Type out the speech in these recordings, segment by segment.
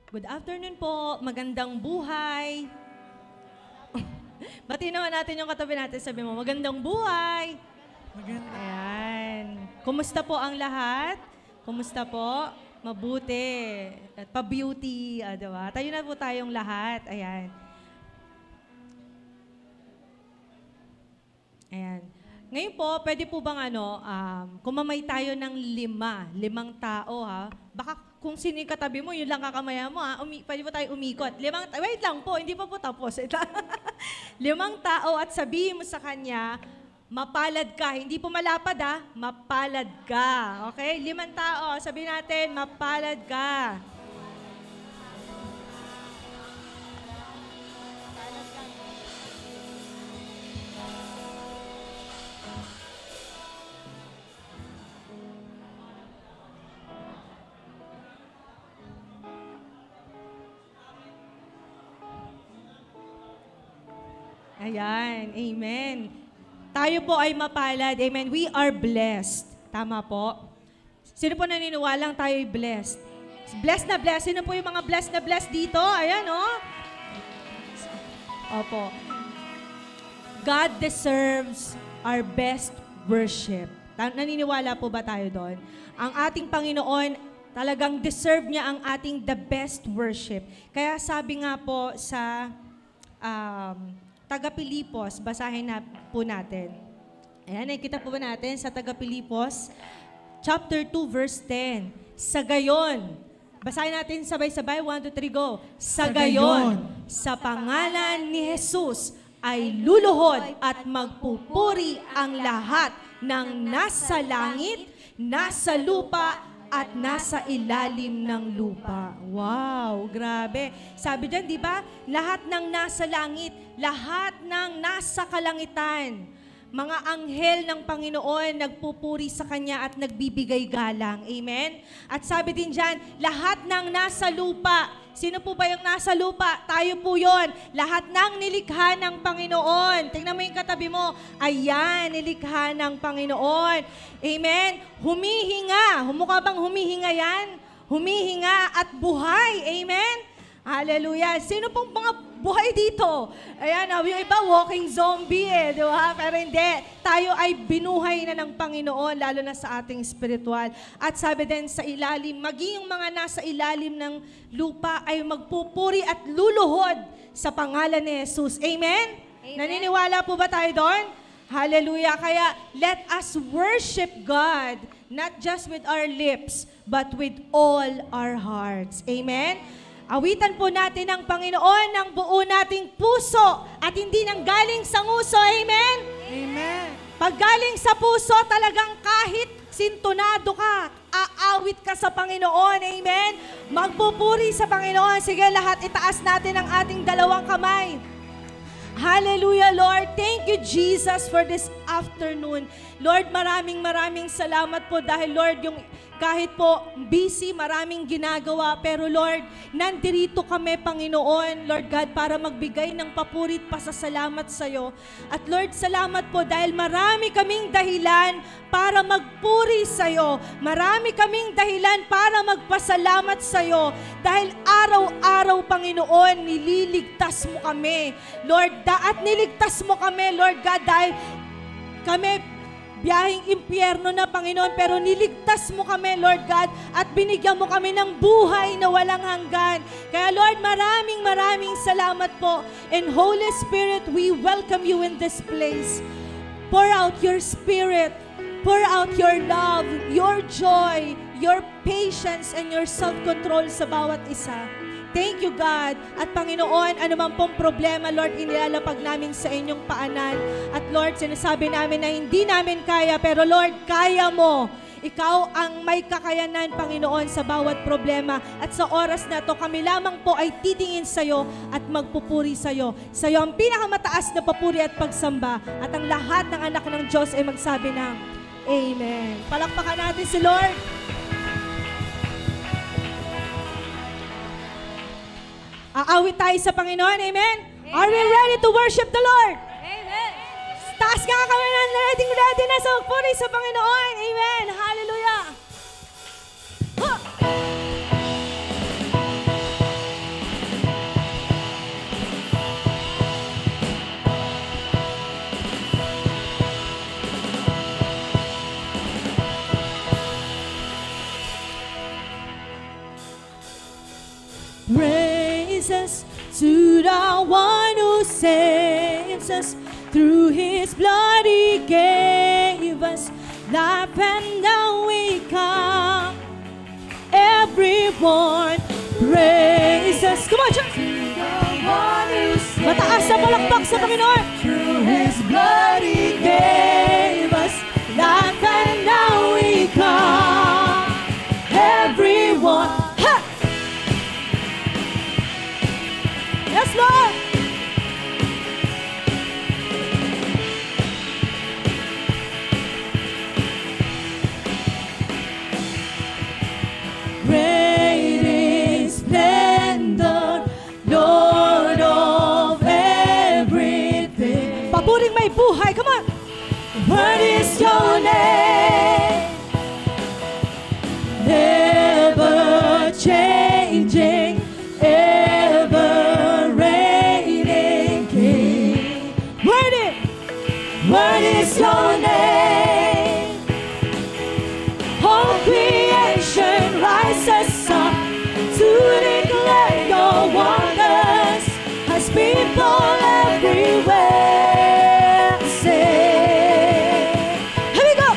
Good afternoon po, magandang buhay. Bati naman natin yung katabi natin, sabi mo, magandang buhay. Maganda. Ayan. Kumusta po ang lahat? Kumusta po? Mabuti. At pa-beauty, diba? Tayo na po tayong lahat. Ayan. Ayan. Ngayon po, pwede po bang kumamay tayo ng limang tao ha? Baka kung sino yung katabi mo, yun lang kakamaya mo ha? Pwede po tayo umikot. Wait lang po, hindi pa po tapos. 5 tao at sabihin mo sa kanya, mapalad ka. Hindi po malapad ha, mapalad ka. Okay? 5 tao, sabihin natin, mapalad ka. Ayan, amen. Tayo po ay mapalad, amen. We are blessed. Tama po? Sino po naniniwalang tayo ay blessed? Blessed na blessed. Sino po yung mga blessed na blessed dito? Ayan, oh. Opo. God deserves our best worship. Naniniwala po ba tayo doon? Ang ating Panginoon, talagang deserve niya ang ating the best worship. Kaya sabi nga po sa taga-Pilipos, basahin na po natin. Ayan, nakikita po ba natin sa taga-Pilipos, chapter 2, verse 10. Sa gayon, basahin natin sabay-sabay, 1, 2, 3, go. Sa gayon, sa pangalan ni Jesus, ay luluhod at magpupuri ang lahat ng nasa langit, nasa lupa, at nasa ilalim ng lupa. Wow, grabe. Sabi dyan, di ba? Lahat ng nasa langit, lahat ng nasa kalangitan, mga anghel ng Panginoon nagpupuri sa Kanya at nagbibigay galang. Amen? At sabi din dyan, lahat ng nasa lupa. Sino po ba yung nasa lupa? Tayo po yon. Lahat ng nilikha ng Panginoon. Tingnan mo yung katabi mo. Ayan, nilikha ng Panginoon. Amen? Humihinga. Mukha bang humihinga yan? Humihinga at buhay. Amen? Hallelujah. Sino pong mga buhay dito? Ayan, yung iba walking zombie di ba? Pero hindi. Tayo ay binuhay na ng Panginoon, lalo na sa ating spiritual. At sabi din sa ilalim, maging yung mga nasa ilalim ng lupa ay magpupuri at luluhod sa pangalan ni Jesus. Amen? Amen? Naniniwala po ba tayo doon? Hallelujah. Kaya let us worship God, not just with our lips, but with all our hearts. Amen? Awitan po natin ang Panginoon ng buo nating puso at hindi nang galing sa nguso. Amen? Amen. Pag galing sa puso, talagang kahit sintonado ka, aawit ka sa Panginoon. Amen? Magpupuri sa Panginoon. Sige, lahat itaas natin ang ating 2 kamay. Hallelujah, Lord. Thank you, Jesus, for this afternoon. Lord, maraming salamat po dahil, Lord, yung kahit po busy, maraming ginagawa, pero Lord, nandirito kami, Panginoon, Lord God, para magbigay ng papurit pasasalamat sa iyo. At Lord, salamat po dahil marami kaming dahilan para magpuri sa iyo. Marami kaming dahilan para magpasalamat sa iyo. Dahil araw-araw, Panginoon, nililigtas mo kami. Lord, at niligtas mo kami, Lord God, dahil kami biyahing impyerno na, Panginoon, pero niligtas mo kami, Lord God, at binigyan mo kami ng buhay na walang hanggan. Kaya, Lord, maraming salamat po. And Holy Spirit, we welcome you in this place. Pour out your Spirit. Pour out your love, your joy, your patience, and your self-control sa bawat isa. Thank you, God. At Panginoon, anuman pong problema, Lord, inilalapag namin sa inyong paanan. At Lord, sinasabi namin na hindi namin kaya, pero Lord, kaya mo. Ikaw ang may kakayanan, Panginoon, sa bawat problema. At sa oras na to, kami lamang po ay titingin sa iyo at magpupuri sa iyo. Sa iyo ang pinakamataas na papuri at pagsamba. At ang lahat ng anak ng Diyos ay magsabi ng Amen. Palakpakan natin si Lord. Aawit tayo sa Panginoon. Amen? Amen. Are we ready to worship the Lord? Amen. Taas ka kami ng ready na sa magpuri sa Panginoon. Amen. Hallelujah. Huh. Praises to the one who saves us. Through his blood he gave us life, and now we come. Everyone praises. Come on, church! Mataas na palakpak sa Panginoon. Through his blood he gave us life, and now we come. Everyone. Ha! Yes, Lord! Great in splendor, Lord of everything. Papuring may buhay, come on! What is your name? Never changing, ever reigning King. What is your name? All creation rises up to declare your wonders as people everywhere sing. Here we go!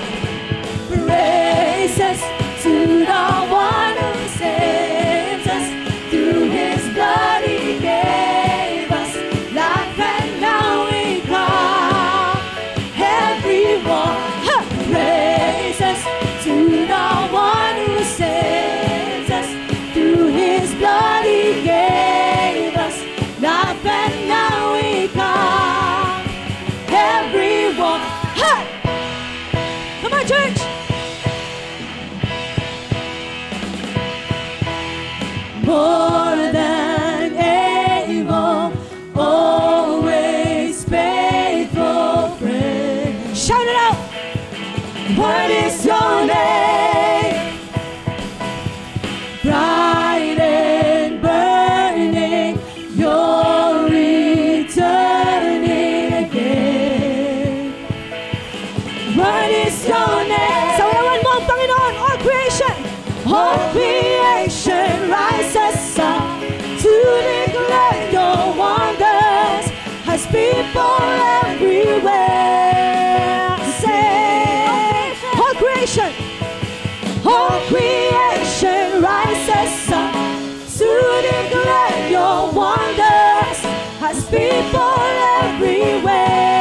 Praises to the one who saves us. Through his blood he gave us life, and now we come. Everyone praises to the one who saves us. Through his blood he gave us life, and now we come. Everyone, come on, church! More than able, always faithful friend. Shout it out! What is your name? Bright and burning, you're returning again. What is your name? Sawayawan mo ang Panginoon, all creation! All creation rises up to declare your wonders as people everywhere say. All creation rises up to declare your wonders as people everywhere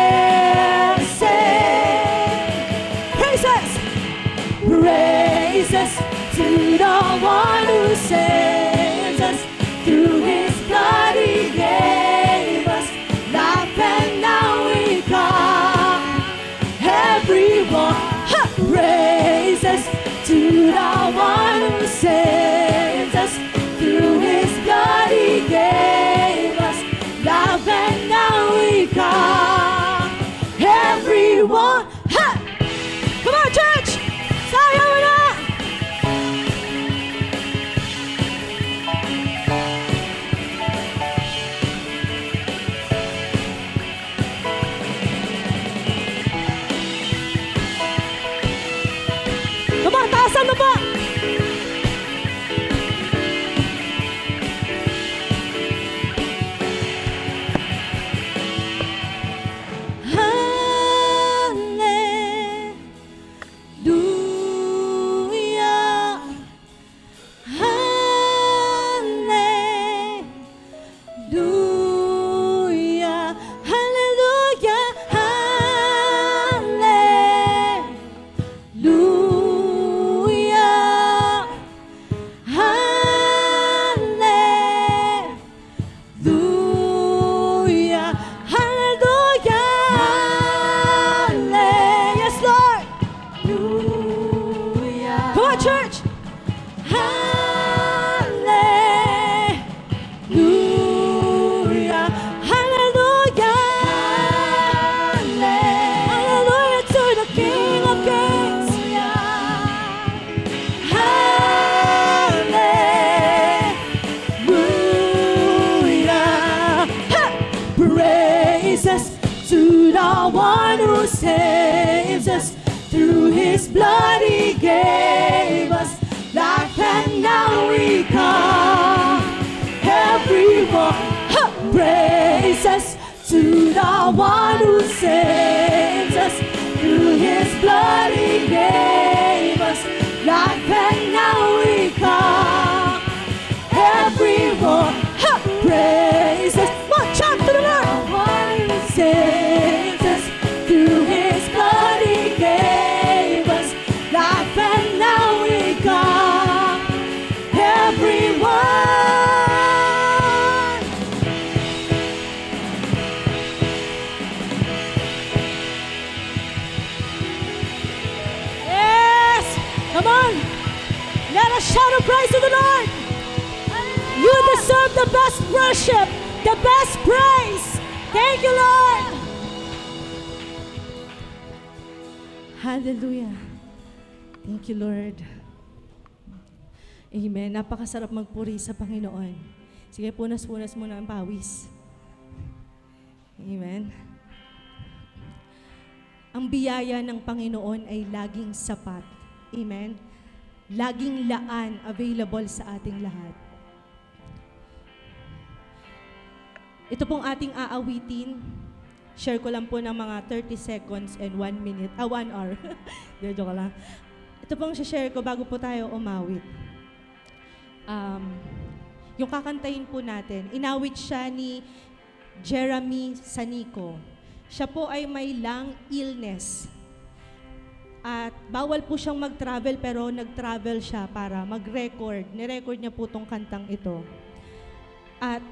say. Praises to the one who saves us. Through his blood he gave us life, and now we come. Everyone praises to the one who saves us. Through his blood he gave us life, and now we come. Everyone, come on, church! Sayaw na! Come on, taasan mo pa! Saves us. Through his blood he gave us life, and now we come. the one who saves us. Through His blood He gave us life, and now we come. Everyone praise us. One shout to the Lord. The one who saves us. Through His blood He gave us life, and now we come. Everyone. Come on, let us shout a praise to the Lord. You deserve the best worship, the best praise. Thank you, Lord. Hallelujah. Thank you, Lord. Amen. Napakasarap magpuri sa Panginoon. Sige, punas-punas muna ang pawis. Amen. Ang biyaya ng Panginoon ay laging sapat. Amen. Laging laan available sa ating lahat. Ito pong ating aawitin. Share ko lang po ng mga 30 seconds and 1 minute. 1 hour. Joke lang. Ito pong share ko bago po tayo umawit. Yung kakantahin po natin, inawit siya ni Jeremy Sanico. Siya po ay may lung illness. At bawal po siyang mag-travel, pero nag-travel siya para mag-record. Nirecord niya po itong kantang ito. At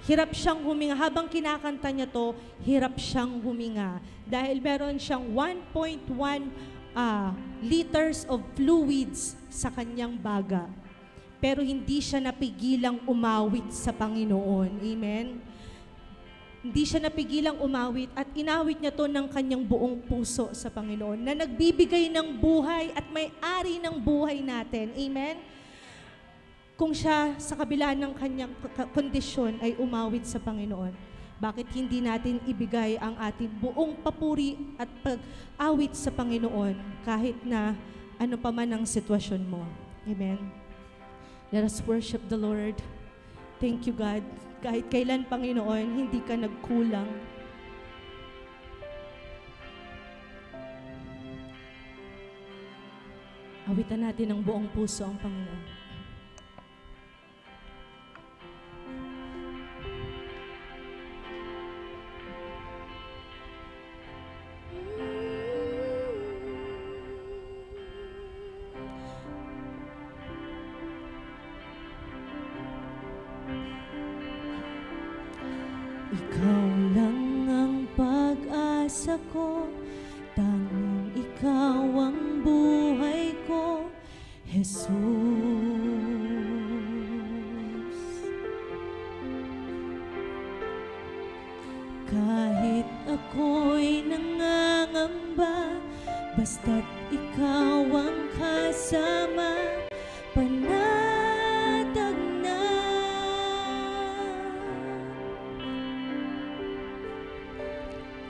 hirap siyang huminga. Habang kinakanta niya to, hirap siyang huminga. Dahil meron siyang 1.1 liters of fluids sa kanyang baga. Pero hindi siya napigilang umawit sa Panginoon. Amen? Hindi siya napigilang umawit at inawit niya to ng kanyang buong puso sa Panginoon na nagbibigay ng buhay at may-ari ng buhay natin. Amen? Kung siya sa kabila ng kanyang kondisyon ay umawit sa Panginoon, bakit hindi natin ibigay ang ating buong papuri at pag-awit sa Panginoon kahit na ano pa man ang sitwasyon mo? Amen? Let us worship the Lord. Thank you, God. Kahit kailan, Panginoon, hindi ka nagkulang. Awitan natin ng buong puso ang Panginoon. Ikaw lang ang pag-asa ko, tanging ikaw ang buhay ko, Jesus. Kahit ako'y nangangamba, basta't ikaw ang kasama, panatag na.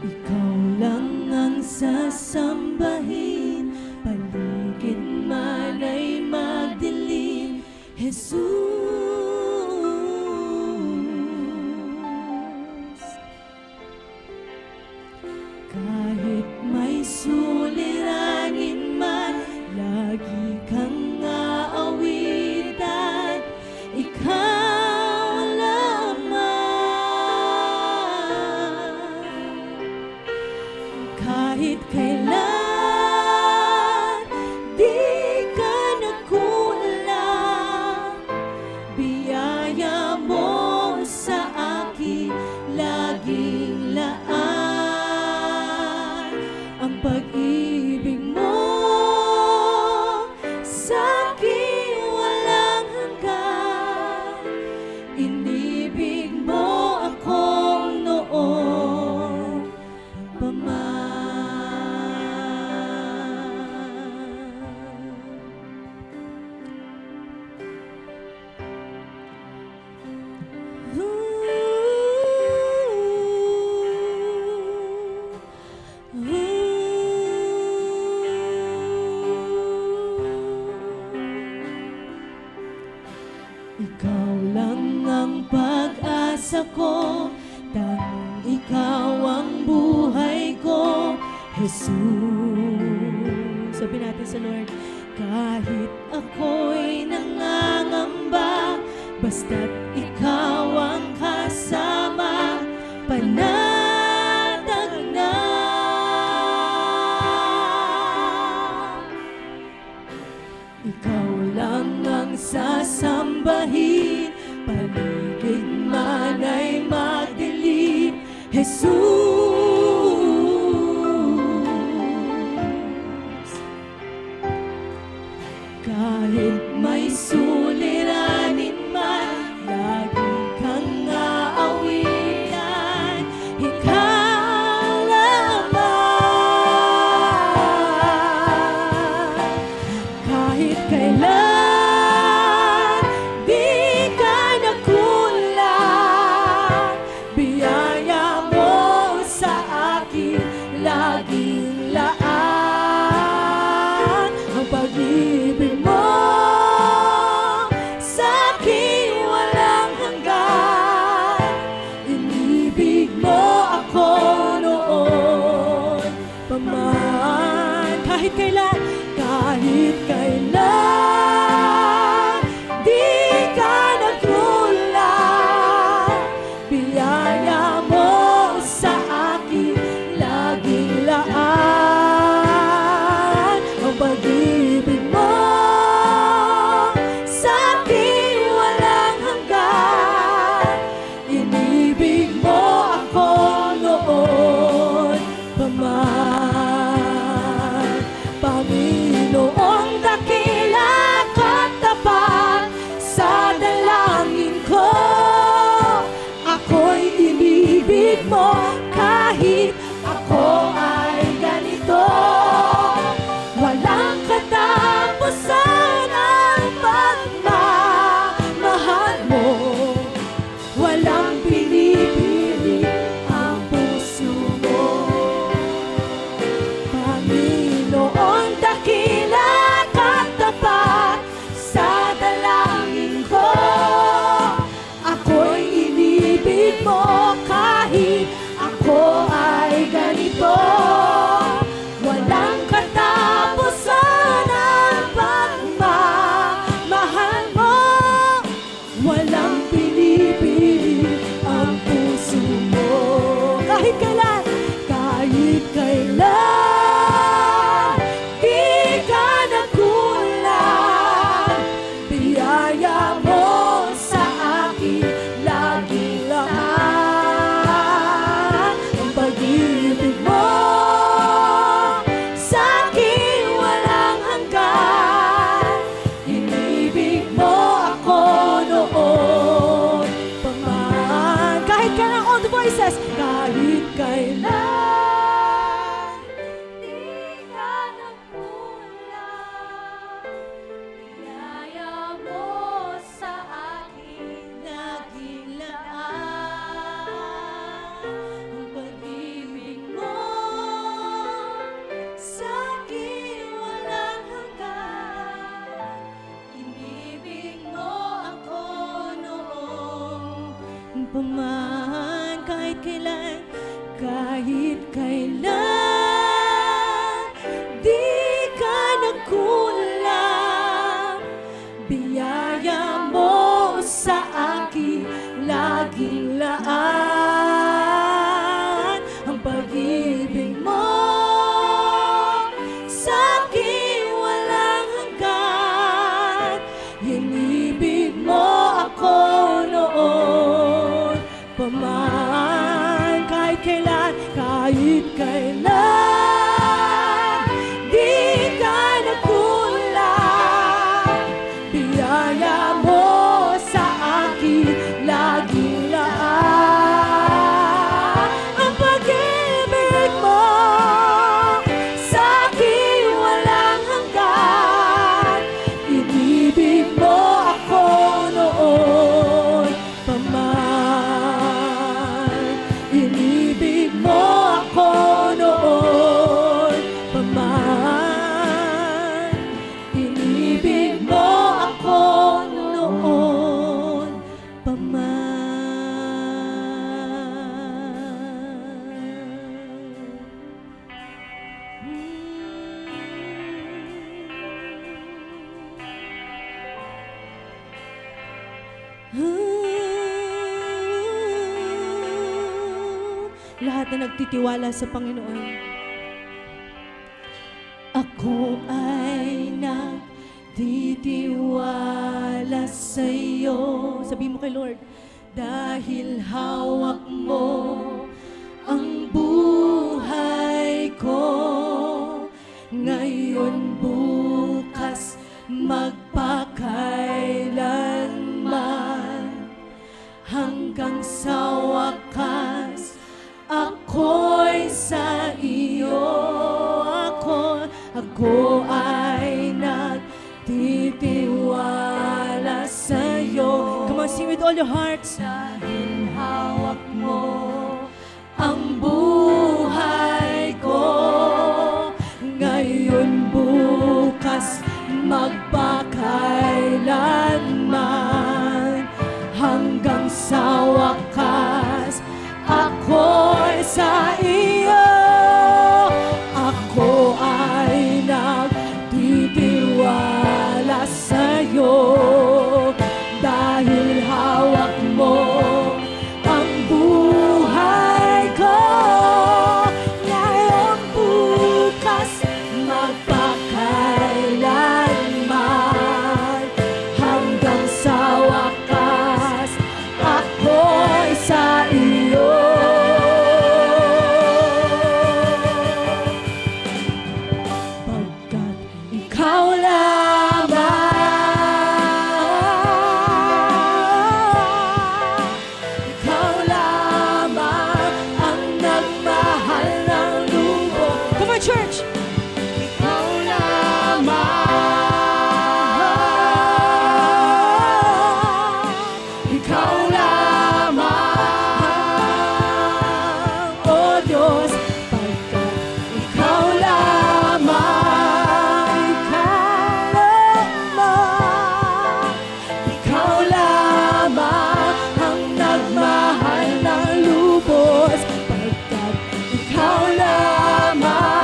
Ikaw lang ang sasambahin, paligid man ay magdilim, Jesus. Kahit may suliranin man, lagi kang aawitan, ikaw lamang. Kahit kailan, di ka nagkulang, biyaya mo sa akin, laging laan. Ang pag-ibig mo sa akin walang hanggan, inibig mo ako noon pa man. Ikaw lang ang pag-asa ko, tanging ikaw ang Jesus. Sabi natin sa Lord, kahit ako'y nangangamba, basta't ikaw ang kasama, panatag na. Ikaw lang ang sasambahin, paligid man ay magdilim, Jesus. Kahit may suliranin man, lagi kang aawitan, ikaw lamang. Kahit kailan, di ka nagkulang, biyaya mo sa akin laging laan. Ang pag-ibig mo sa akin walang hanggan, inibig mo ako noon pa man. Kahit kailan, kahit kailan, di ka nagkulang, biyaya mo sa akin laging laan. Ang pag-ibig mo sa akin walang hanggan, inibig mo ako noon pa man. Panginoong dakila at tapat sa dalangin ko, ako'y inibig mo kahit ako ay ganito. Walang katapusan ang pagmamahal mo, walang pinipili ang puso mo. Panginoon dakila at tapat sa dalangin ko, ako'y inibig mo kahit ako ay ganito. Walang katapusan ang pagmamahal mo, walang pinipili ang puso mo. Kahit kailan, kahit kailan, di ka nagkulang, biyaya mo sa akin laging laan. Ang pag-ibig mo sa akin walang hanggan, inibig mo ako noon pa man. Kahit kailan, all the voices, kahit kailan, di ka nagkulang, biyaya mo sa akin laging laan. Ang pag-ibig mo sa akin walang hanggan, inibig mo ako noon pa man. Kahit kailan, kahit kailan, di ka nagkulang, biyaya mo sa akin laging laan. Ang pag-ibig mo sa akin walang hanggan, inibig mo ako noon pa man. Kahit kailan, kahit kailan, lahat na nagtitiwala sa Panginoon. Ako ay nagtitiwala sa iyo. Sabi mo kay Lord, dahil hawak mo ang buhay ko, ngayon, bukas, magpakailanman, hanggang sa wakas, ako'y sa iyo. Ako ay nagtitiwala sa iyo. Come on, sing with all your hearts. Dahil hawak mo ang buhay ko, ngayon, bukas, magpakailanman, hanggang sa wakas, ako'y sa iyo. Ako ay nagtitiwala sa iyo, dahil hawak mo ang buhay ko, ngayon, bukas, magpakailanman, hanggang sa wakas, ako'y sa iyo. Pagkat ikaw lamang ang nagmahal ng lubos. Come on, church! Ikaw lamang, oh Diyos, pagkat ikaw lamang, ikaw lamang ang nagmahal ng lubos, pagkat ikaw lamang,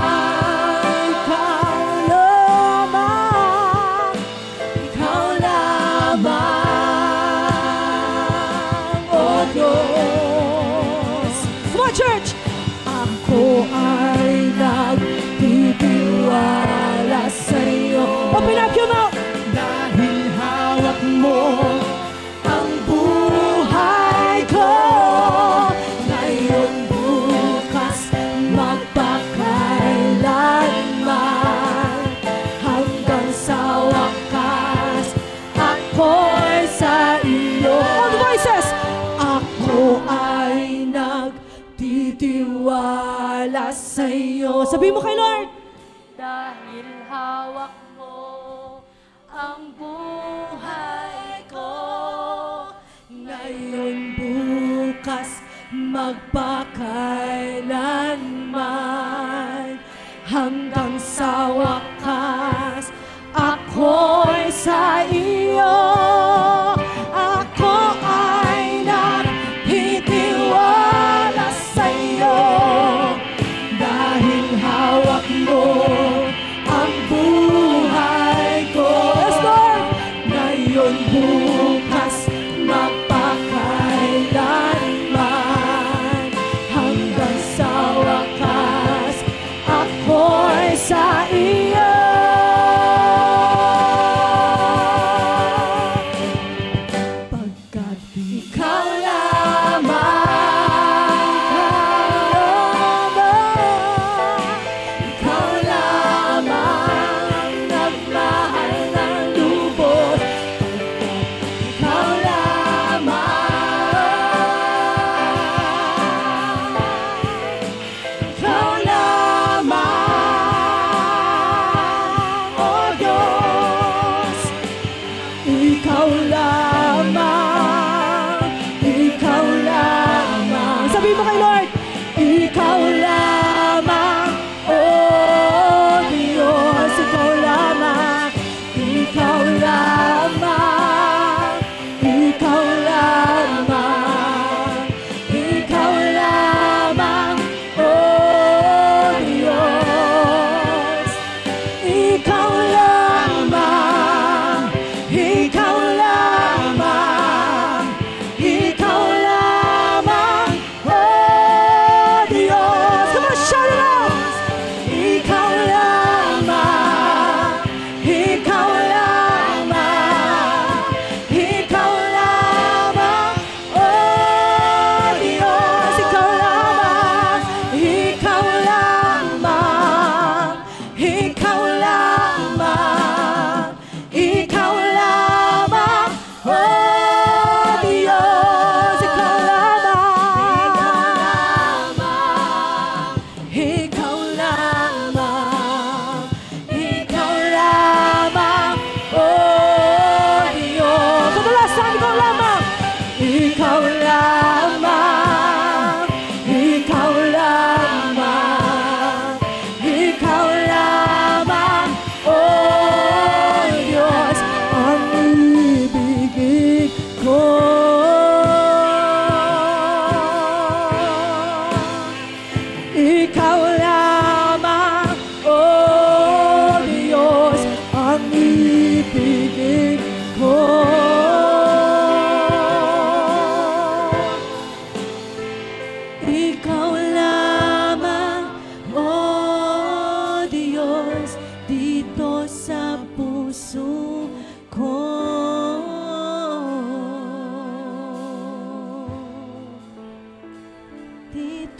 oh Diyos. Come on, church! Ako ay nagtitiwala sa iyo. Open up your mouth! Dahil hawak mo ang buhay ko, ngayon, bukas, magpakailanman, hanggang sa wakas, ako'y sa iyo. All the voices! Ako ay nagtitiwala sa iyo. Sabi mo kay Lord, dahil hawak mo ang buhay ko, ngayon, bukas, magpakailanman, hanggang sa wakas, ako'y sa iyo. Ako ay nagtitiwala sa iyo, dahil hawak mo ang buhay ko. Yes, Lord! Ngayon, bukas, magpakailanman, hanggang sa wakas, ako'y sa iyo.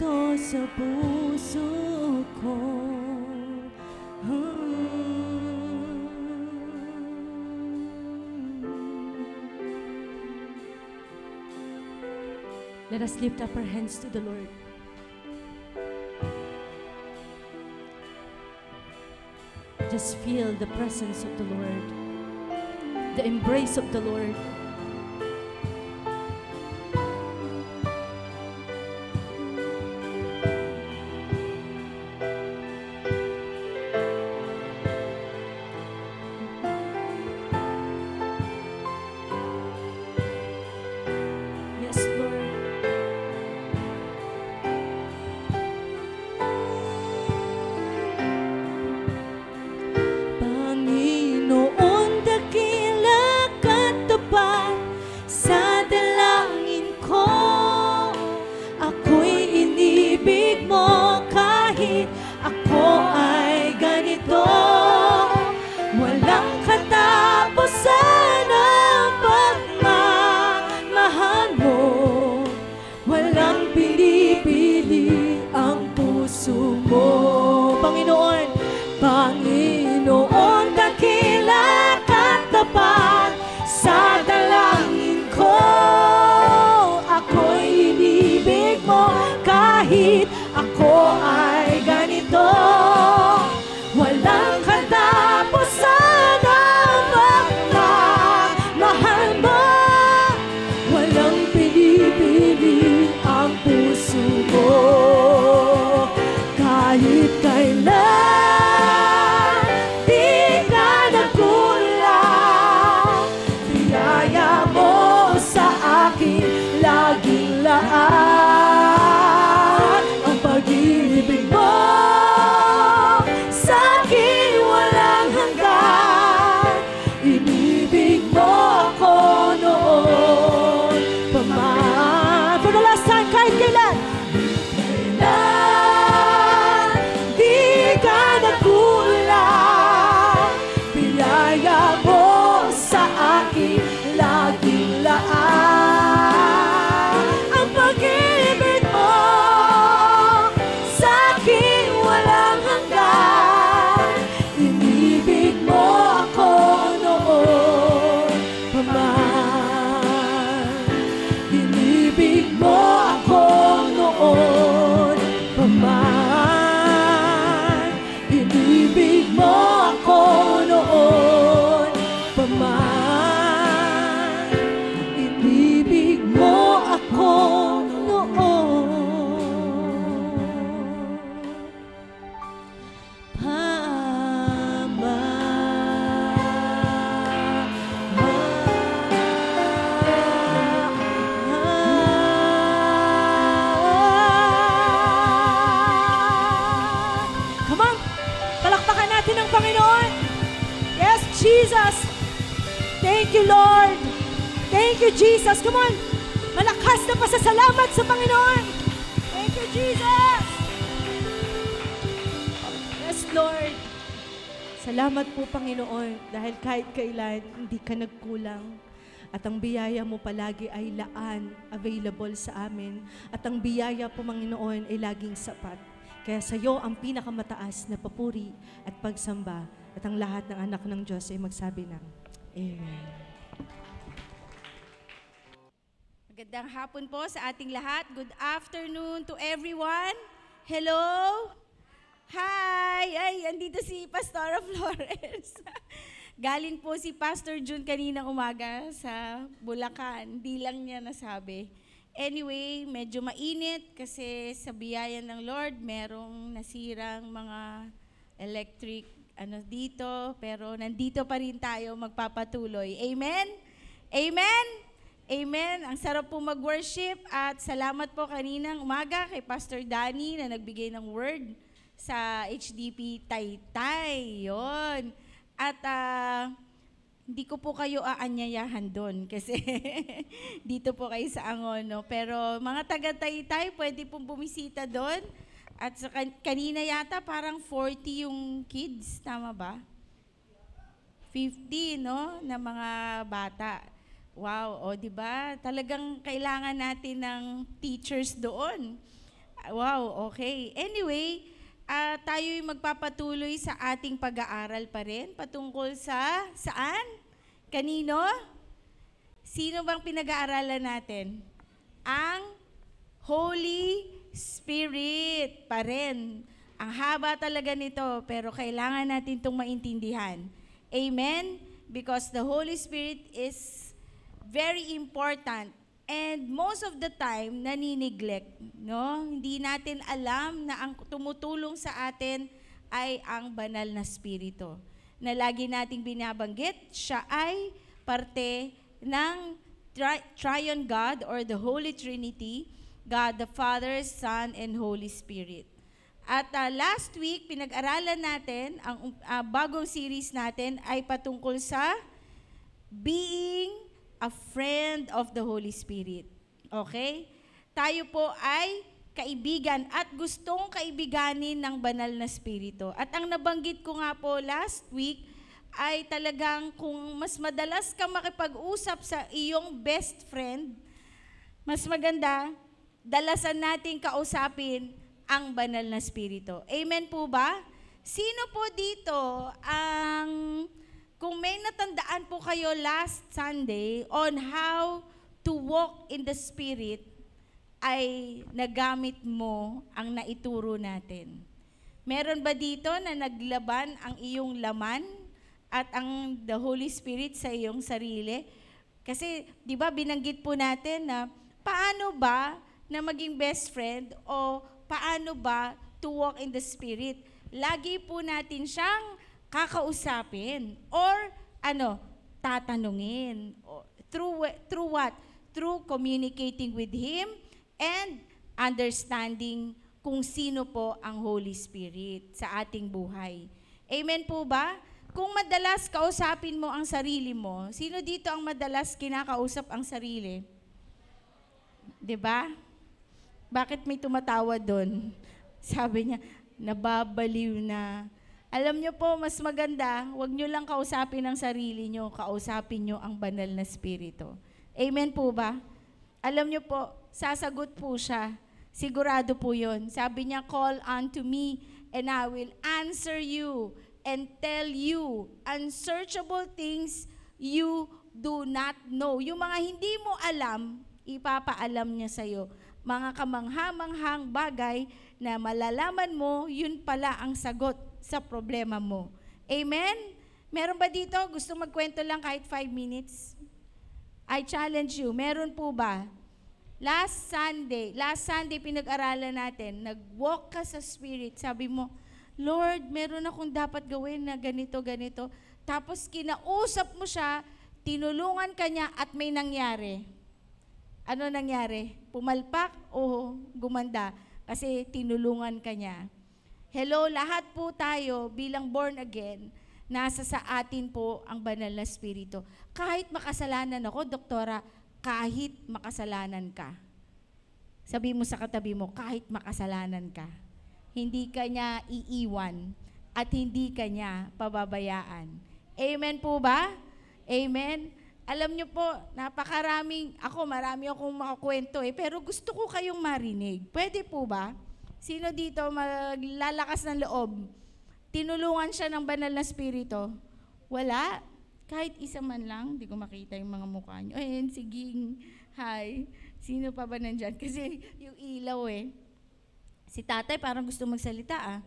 ito sa puso ko. Let us lift up our hands to the Lord. Just feel the presence of the Lord, the embrace of the Lord. Yes, Lord. Panginoon, dakila ka't tapat sa dalangin ko. Ako'y inibig mo kahit ako ay ganito. Walang katapusan ang pagmamahal mo. Walang pinipili ang puso mo. Panginoon, Panginoon, dakila ka't tapat sa dalangin ko. Ako'y inibig mo kahit ako ay ganito. Walang katapusan ang pagmamahal mo. Walang pinipili ang puso mo. Kahit kailan di ka nagkulang, biyaya mo sa akin laging laan. Ang pag-ibig mo sa akin walang hanggan. Inibig mo ako noon pa man. For the last time, kahit kailan di ka nagkulang, biyaya mo sa akin laging laan. Ang pag-ibig mo sa akin walang hanggan. Inibig mo ako noon pa man. Inibig mo ako noon pa man. Inibig mo ako noon pa man. Inibig mo ako noon pa man. Come on! Palakpakan natin ang Panginoon. Yes, Jesus. Thank you, Lord. Thank you, Jesus. Come on. Malakas na pasasalamat sa Panginoon. Thank you, Jesus. Yes, Lord. Salamat po, Panginoon, dahil kahit kailan hindi ka nagkulang. At ang biyaya mo palagi ay laan, available sa amin. At ang biyaya po, Panginoon, ay laging sapat. Kaya sa iyo ang pinakamataas na papuri at pagsamba. At ang lahat ng anak ng Diyos ay magsabi ng Amen. Magandang hapon po sa ating lahat. Good afternoon to everyone. Hello. Hi. Ay, andito si Pastora Flores. Galing po si Pastor June kaninang umaga sa Bulacan. Hindi lang niya nasabi. Anyway, medyo mainit kasi sa biyaya ng Lord, merong nasirang mga electric dito, pero nandito pa rin tayo magpapatuloy. Amen? Amen? Amen. Ang sarap po mag-worship at salamat po kaninang umaga kay Pastor Danny na nagbigay ng word sa HDP Taytay. Yun. At hindi ko po kayo aanyayahan doon kasi dito po kayo sa Angono. Pero mga taga-Taytay, pwede pong bumisita doon. At sa kanina yata parang 40 yung kids, tama ba? 50, no? Na mga bata. Wow, o di ba? Talagang kailangan natin ng teachers doon. Wow, okay. Anyway, tayo'y magpapatuloy sa ating pag-aaral pa rin patungkol sa saan? Kanino? Sino bang pinag-aaralan natin? Ang Holy Spirit pa rin. Ang haba talaga nito, pero kailangan natin itong maintindihan. Amen? Because the Holy Spirit is very important. And most of the time, nanineglect. No? Hindi natin alam na ang tumutulong sa atin ay ang banal na Espiritu. Na lagi nating binabanggit, siya ay parte ng Triune God or the Holy Trinity, God the Father, Son, and Holy Spirit. At last week, pinag-aralan natin, ang bagong series natin ay patungkol sa being a friend of the Holy Spirit. Okay? Tayo po ay kaibigan at gustong kaibiganin ng banal na Espiritu. At ang nabanggit ko nga po last week ay talagang kung mas madalas ka makipag-usap sa iyong best friend, mas maganda, dalasan natin kausapin ang banal na Espiritu. Amen po ba? Sino po dito ang... Kung may natandaan po kayo last Sunday on how to walk in the Spirit, ay nagamit mo ang naituro natin. Meron ba dito na naglaban ang iyong laman at ang the Holy Spirit sa iyong sarili? Kasi, di ba, binanggit po natin na paano ba na maging best friend o paano ba to walk in the Spirit? Lagi po natin siyang kakausapin or tatanungin. Through what? Through communicating with Him and understanding kung sino po ang Holy Spirit sa ating buhay. Amen po ba? Kung madalas kausapin mo ang sarili mo, sino dito ang madalas kinakausap ang sarili? 'Di ba? Bakit may tumatawa doon? Sabi niya, nababaliw na. Alam nyo po, mas maganda, huwag nyo lang kausapin ang sarili nyo, kausapin nyo ang banal na Espiritu. Amen po ba? Alam nyo po, sasagot po siya. Sigurado po yun. Sabi niya, call unto me, and I will answer you, and tell you unsearchable things you do not know. Yung mga hindi mo alam, ipapaalam niya sa'yo. Mga kamangha-manghang bagay na malalaman mo, yun pala ang sagot sa problema mo. Amen? Meron ba dito? Gusto magkwento lang kahit 5 minutes? I challenge you. Meron po ba? Last Sunday pinag-aralan natin, nag-walk ka sa Spirit. Sabi mo, Lord, meron akong dapat gawin na ganito, ganito. Tapos kinausap mo siya, tinulungan ka niya at may nangyari. Ano nangyari? Pumalpak o gumanda? Kasi tinulungan ka niya. Hello, lahat po tayo bilang born again, nasa sa atin po ang banal na Espiritu. Kahit makasalanan ako, doktora, kahit makasalanan ka. Sabi mo sa katabi mo, kahit makasalanan ka, hindi ka niya iiwan at hindi ka niya pababayaan. Amen po ba? Amen? Alam niyo po, marami akong makakwento pero gusto ko kayong marinig. Pwede po ba? Sino dito maglalakas ng loob? Tinulungan siya ng banal na Espiritu? Wala? Kahit isa man lang, hindi ko makita yung mga mukha niyo. Ayun, sige, hi. Sino pa ba nandyan? Kasi yung ilaw Si tatay parang gusto magsalita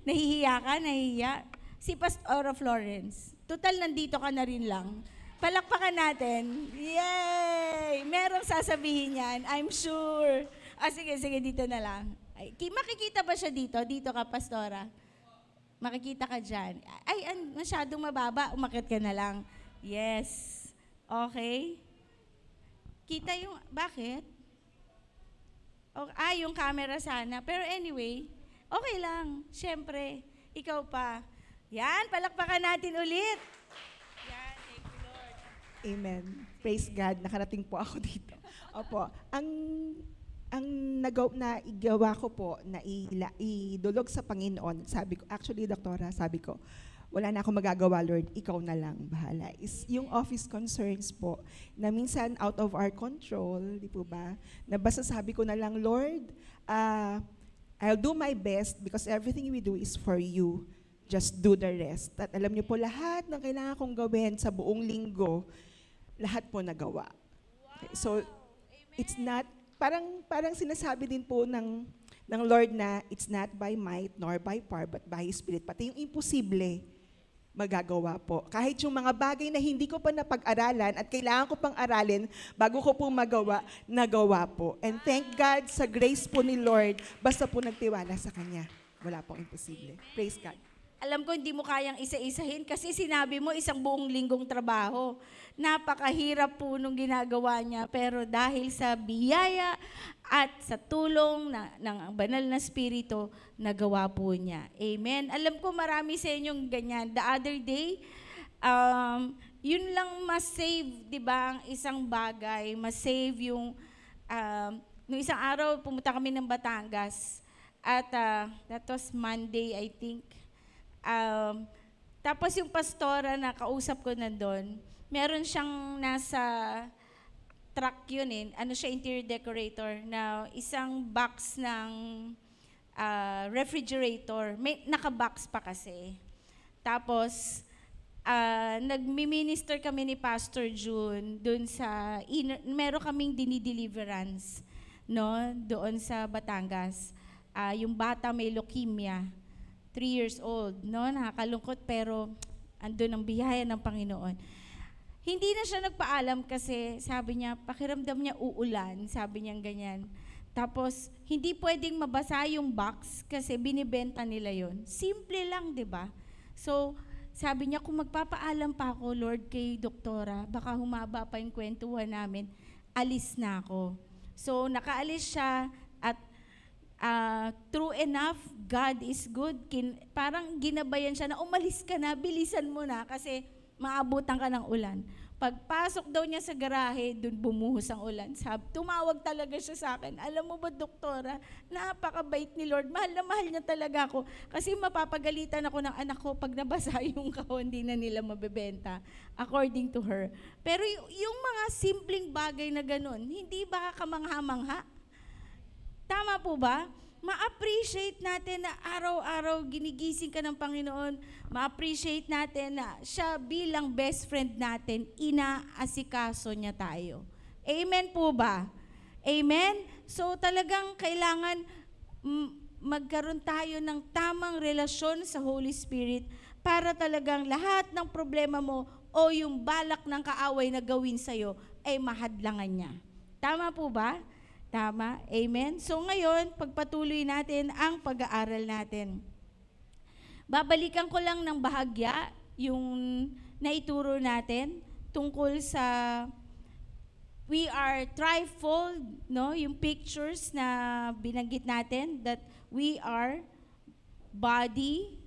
Nahihiya ka? Nahihiya? Si Pastor Florence, total nandito ka na rin lang. Palakpakan natin. Yay! Merong sasabihin yan, I'm sure. Sige, dito na lang. Makikita ba siya dito? Dito ka, Pastora. Makikita ka dyan. Masyadong mababa. Umakit ka na lang. Yes. Okay. Kita yung, bakit? Yung camera sana. Pero anyway, okay lang. Siyempre, ikaw pa. Yan, palakpakan natin ulit. Yan, thank you, Lord. Amen. Praise God. Nakarating po ako dito. Opo. Ang igawa ko po na idulog sa Panginoon, sabi ko, actually, doktora, sabi ko, wala na akong magagawa, Lord, ikaw na lang bahala. Is yung office concerns po, na minsan out of our control, di po ba? Na basta sabi ko na lang, Lord, I'll do my best because everything we do is for you. Just do the rest. At alam niyo po, lahat ng kailangan kong gawin sa buong linggo, lahat po nagawa. Okay, so, it's not, parang sinasabi din po ng Lord na it's not by might nor by power but by His Spirit. Pati yung imposible, magagawa po. Kahit yung mga bagay na hindi ko pa napag-aralan at kailangan ko pang aralin bago ko po magawa, nagawa po. And thank God sa grace po ni Lord, basta po nagtiwala sa Kanya. Wala pong imposible. Praise God. Alam ko hindi mo kayang isa-isahin kasi sinabi mo isang buong linggong trabaho. Napakahirap po nung ginagawa niya, pero dahil sa biyaya at sa tulong ng banal na spirito, nagawa po niya. Amen. Alam ko marami sa inyong ganyan. The other day, yun lang mas-save, di ba, ang isang bagay, mas-save yung, nung isang araw, pumunta kami ng Batangas. At that was Monday, I think. Tapos yung pastora na kausap ko nandun, meron siyang nasa truck yun siya, interior decorator, na isang box ng refrigerator. May naka-box pa kasi. Tapos, nagmi-minister kami ni Pastor June doon sa, meron kaming dinideliverance, no, doon sa Batangas. Yung bata may leukemia. 3 years old, no? Nakakalungkot pero andun ang biyaya ng Panginoon. Hindi na siya nagpaalam kasi sabi niya, pakiramdam niya uulan, sabi niya ganyan. Tapos, hindi pwedeng mabasa yung box kasi binibenta nila yon. Simple lang, di ba? So, sabi niya, kung magpapaalam pa ako, Lord, kay doktora, baka humaba pa yung kwentuhan namin, alis na ako. So, nakaalis siya at true enough, God is good. Parang ginabayan siya na umalis ka na, bilisan mo na kasi maabutan ka ng ulan. Pagpasok daw niya sa garahe, doon bumuhos ang ulan. Tumawag talaga siya sa akin. Alam mo ba, doktora, napakabait ni Lord. Mahal na mahal niya talaga ako. Kasi mapapagalitan ako ng anak ko pag nabasa yung kahon, hindi na nila mabebenta. According to her. Pero yung mga simpleng bagay na ganun, hindi ba kamangha-mangha? Tama po ba? Ma-appreciate natin na araw-araw ginigising ka ng Panginoon. Ma-appreciate natin na siya bilang best friend natin, inaasikaso niya tayo. Amen po ba? Amen? So talagang kailangan magkaroon tayo ng tamang relasyon sa Holy Spirit para talagang lahat ng problema mo o yung balak ng kaaway na gawin sa'yo ay mahadlangan niya. Tama po ba? Tama? Amen? So ngayon, pagpatuloy natin ang pag-aaral natin. Babalikan ko lang ng bahagya yung naituro natin tungkol sa we are trifold, no? Yung pictures na binanggit natin that we are body.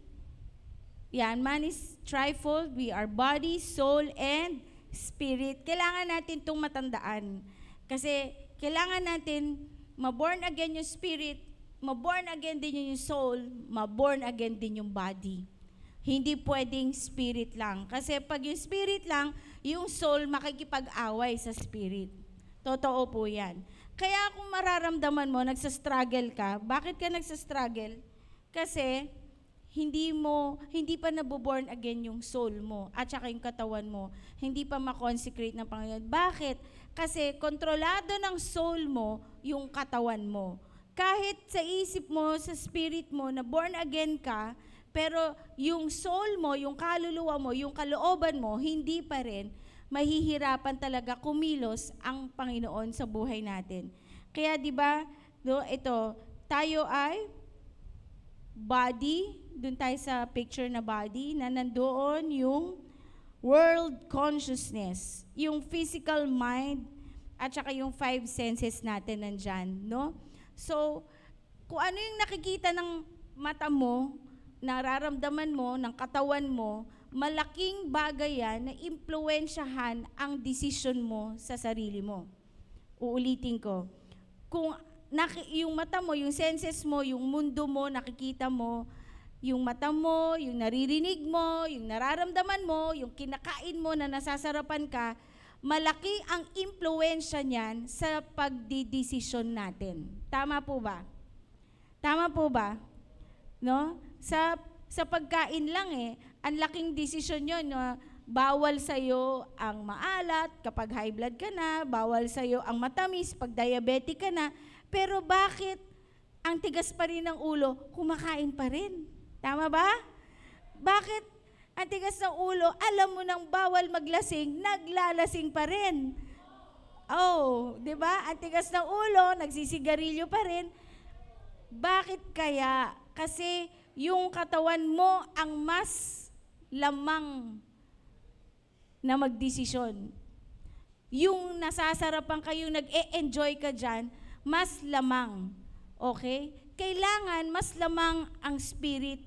Yan, man is trifold. We are body, soul, and spirit. Kailangan natin itong matandaan. Kasi kailangan natin ma-born again yung spirit, ma-born again din yung soul, ma-born again din yung body. Hindi pwedeng spirit lang. Kasi pag yung spirit lang, yung soul makikipag-away sa spirit. Totoo po yan. Kaya kung mararamdaman mo, nagsastruggle ka, bakit ka nagsastruggle? Kasi hindi pa naboborn again yung soul mo at saka yung katawan mo. Hindi pa ma-consecrate ng Panginoon. Bakit? Kasi kontrolado ng soul mo yung katawan mo. Kahit sa isip mo, sa spirit mo, na born again ka, pero yung soul mo, yung kaluluwa mo, yung kalooban mo, hindi pa rin, mahihirapan talaga kumilos ang Panginoon sa buhay natin. Kaya di ba, ito, tayo ay body, dun tayo sa picture na body, na nandoon yung world consciousness, yung physical mind, at saka yung 5 senses natin nandyan, no? So, kung ano yung nakikita ng mata mo, nararamdaman mo, ng katawan mo, malaking bagay yan na impluwensyahan ang decision mo sa sarili mo. Uulitin ko. Kung yung mata mo, yung senses mo, yung mundo mo, nakikita mo, yung mata mo, yung naririnig mo, yung nararamdaman mo, yung kinakain mo na nasasarapan ka, malaki ang impluwensya niyan sa pagdidesisyon natin. Tama po ba? Tama po ba? No? Sa pagkain lang ang laking desisyon yun, no? Bawal sa'yo ang maalat kapag high blood ka na, bawal sa'yo ang matamis pag diabetic ka na, pero bakit ang tigas pa rin ng ulo, kumakain pa rin? Tama ba? Bakit ang tigas ng ulo, alam mo nang bawal maglasing, naglalasing pa rin? Oh, di ba? Ang tigas ng ulo, nagsisigarilyo pa rin. Bakit kaya? Kasi yung katawan mo ang mas lamang na magdesisyon. Yung nasasarapan kayo, nag-e-enjoy ka dyan, mas lamang. Okay? Kailangan mas lamang ang spirit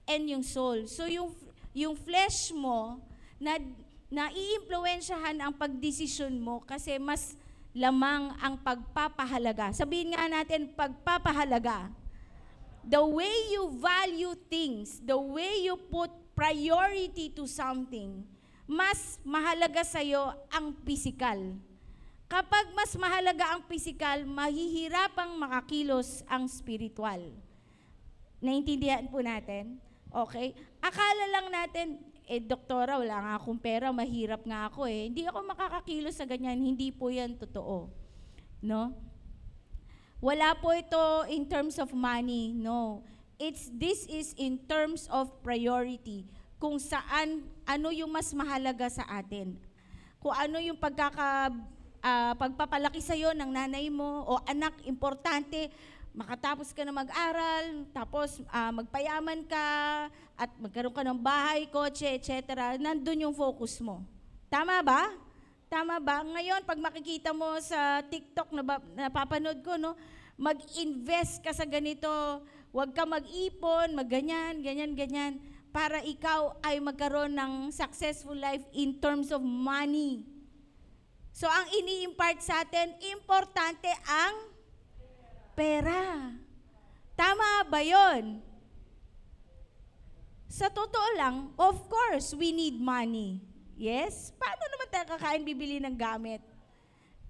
and yung soul. So yung flesh mo, na i-impluwensyahan ang pagdesisyon mo kasi mas lamang ang pagpapahalaga. Sabihin nga natin, pagpapahalaga. The way you value things, the way you put priority to something, mas mahalaga sa'yo ang physical. Kapag mas mahalaga ang physical, mahihirapang makakilos ang spiritual. Naintindihan po natin? Okay? Akala lang natin, doktora, wala nga akong pera, mahirap nga ako Hindi ako makakakilos sa ganyan. Hindi po yan totoo. No? Wala po ito in terms of money. No. This is in terms of priority. Kung saan, ano yung mas mahalaga sa atin. Kung ano yung pagpapalaki sa'yo ng nanay mo o anak, importante, makatapos ka na mag-aral, tapos magpayaman ka, at magkaroon ka ng bahay, kotse, etc. Nandun yung focus mo. Tama ba? Tama ba? Ngayon, pag makikita mo sa TikTok na napapanood ko, no, mag-invest ka sa ganito, huwag ka mag-ipon, ganyan, para ikaw ay magkaroon ng successful life in terms of money. So, ang ini-impart sa atin, importante ang pera. Tama ba yun? Sa totoo lang, of course, we need money. Yes? Paano naman tayo kakain bibili ng gamit?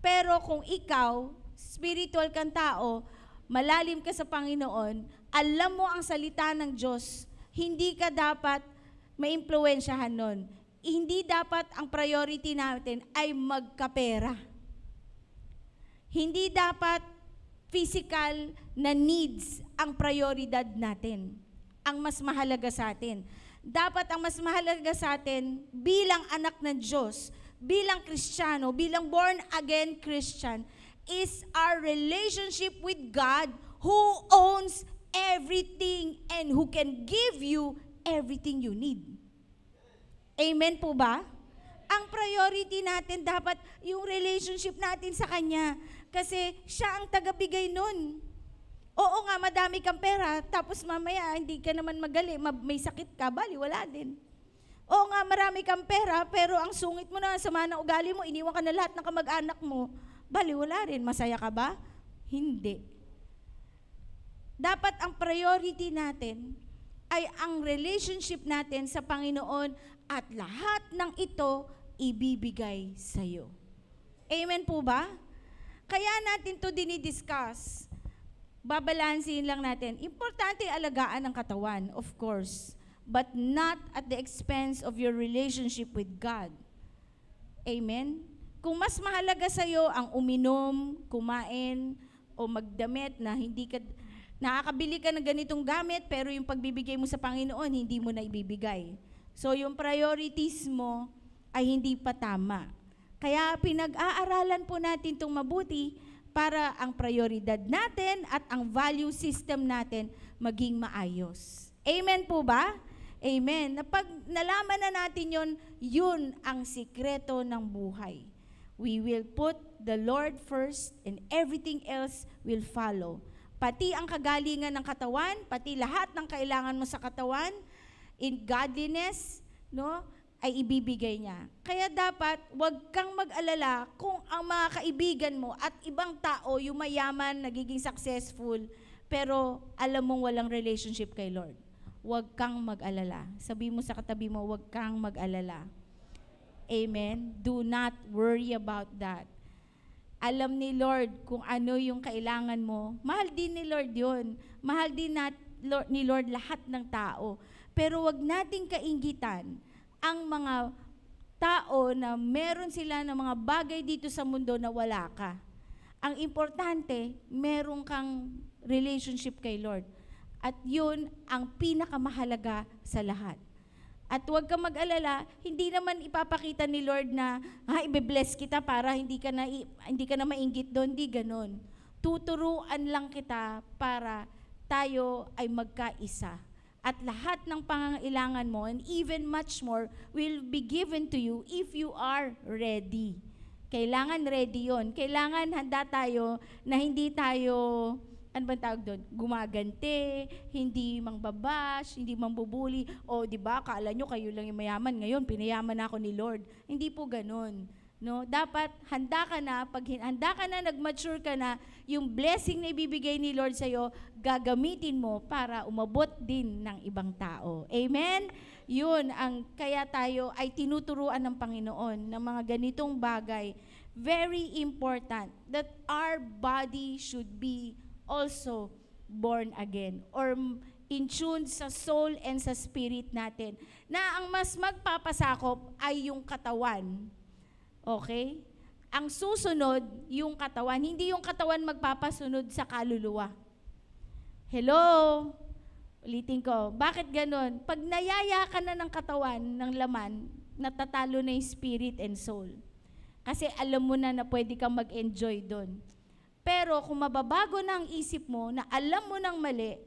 Pero kung ikaw, spiritual kang tao, malalim ka sa Panginoon, alam mo ang salita ng Diyos, hindi ka dapat maimpluwensyahan nun. Hindi dapat ang priority natin ay magkapera. Hindi dapat physical na needs ang prioridad natin, ang mas mahalaga sa atin. Dapat ang mas mahalaga sa atin bilang anak ng Diyos, bilang Kristiyano, bilang born-again Christian, is our relationship with God who owns everything and who can give you everything you need. Amen po ba? Ang priority natin dapat yung relationship natin sa Kanya. Kasi siya ang tagabigay nun. Oo nga, madami kang pera, tapos mamaya hindi ka naman magaling, may sakit ka, bali, wala din. Oo nga, marami kang pera, pero ang sungit mo na, sama ng ugali mo, iniwan ka na lahat ng kamag-anak mo, bali, wala rin. Masaya ka ba? Hindi. Dapat ang priority natin ay ang relationship natin sa Panginoon at lahat ng ito ibibigay sa iyo. Amen po ba? Kaya natin to dinidiscuss. Babalansin lang natin. Importante alagaan ang katawan, of course, but not at the expense of your relationship with God. Amen? Kung mas mahalaga sa iyo ang uminom, kumain, o magdamit na hindi ka nakakabili ka ng ganitong gamit, pero yung pagbibigay mo sa Panginoon, hindi mo na ibibigay. So, yung priorities mo ay hindi pa tama. Kaya pinag-aaralan po natin itong mabuti para ang prioridad natin at ang value system natin maging maayos. Amen po ba? Amen. Pag nalaman na natin yun, yun ang sikreto ng buhay. We will put the Lord first and everything else will follow. Pati ang kagalingan ng katawan, pati lahat ng kailangan mo sa katawan, in godliness, no, ay ibibigay niya. Kaya dapat, huwag kang mag-alala kung ang mga kaibigan mo at ibang tao, yung mayaman, nagiging successful, pero alam mong walang relationship kay Lord. huwag kang mag-alala. Sabi mo sa katabi mo, huwag kang mag-alala. Amen? Do not worry about that. Alam ni Lord kung ano yung kailangan mo. Mahal din ni Lord yun. Mahal din ni Lord lahat ng tao. Pero wag nating kainggitan ang mga tao na meron sila ng mga bagay dito sa mundo na wala ka. Ang importante, meron kang relationship kay Lord. At yun ang pinakamahalaga sa lahat. At huwag kang mag-alala, hindi naman ipapakita ni Lord na, ibe-bless kita para hindi ka na mainggit doon. Hindi ganun. Tuturuan lang kita para tayo ay magkaisa. At lahat ng pangangailangan mo, and even much more, will be given to you if you are ready. Kailangan ready yon. Kailangan handa tayo na hindi tayo, ano bang tawag doon? Gumaganti, hindi mangbabash, hindi mambubuli. O, di ba, akala nyo kayo lang yung mayaman. Ngayon, pinayaman ako ni Lord. Hindi po ganun. No? Dapat, handa ka na, pag handa ka na, nag-mature ka na, yung blessing na ibibigay ni Lord sa'yo, gagamitin mo para umabot din ng ibang tao. Amen? Yun, kaya tayo ay tinuturuan ng Panginoon ng mga ganitong bagay. Very important that our body should be also born again or in tune sa soul and sa spirit natin. Na ang mas magpapasakop ay yung katawan. Okay? Ang susunod, yung katawan. Hindi yung katawan magpapasunod sa kaluluwa. Hello? Ulitin ko. Bakit ganon? Pag nayaya ka na ng katawan, ng laman, natatalo na yung spirit and soul. Kasi alam mo na pwede kang mag-enjoy doon. Pero kung mababago na ang isip mo, na alam mo ng mali,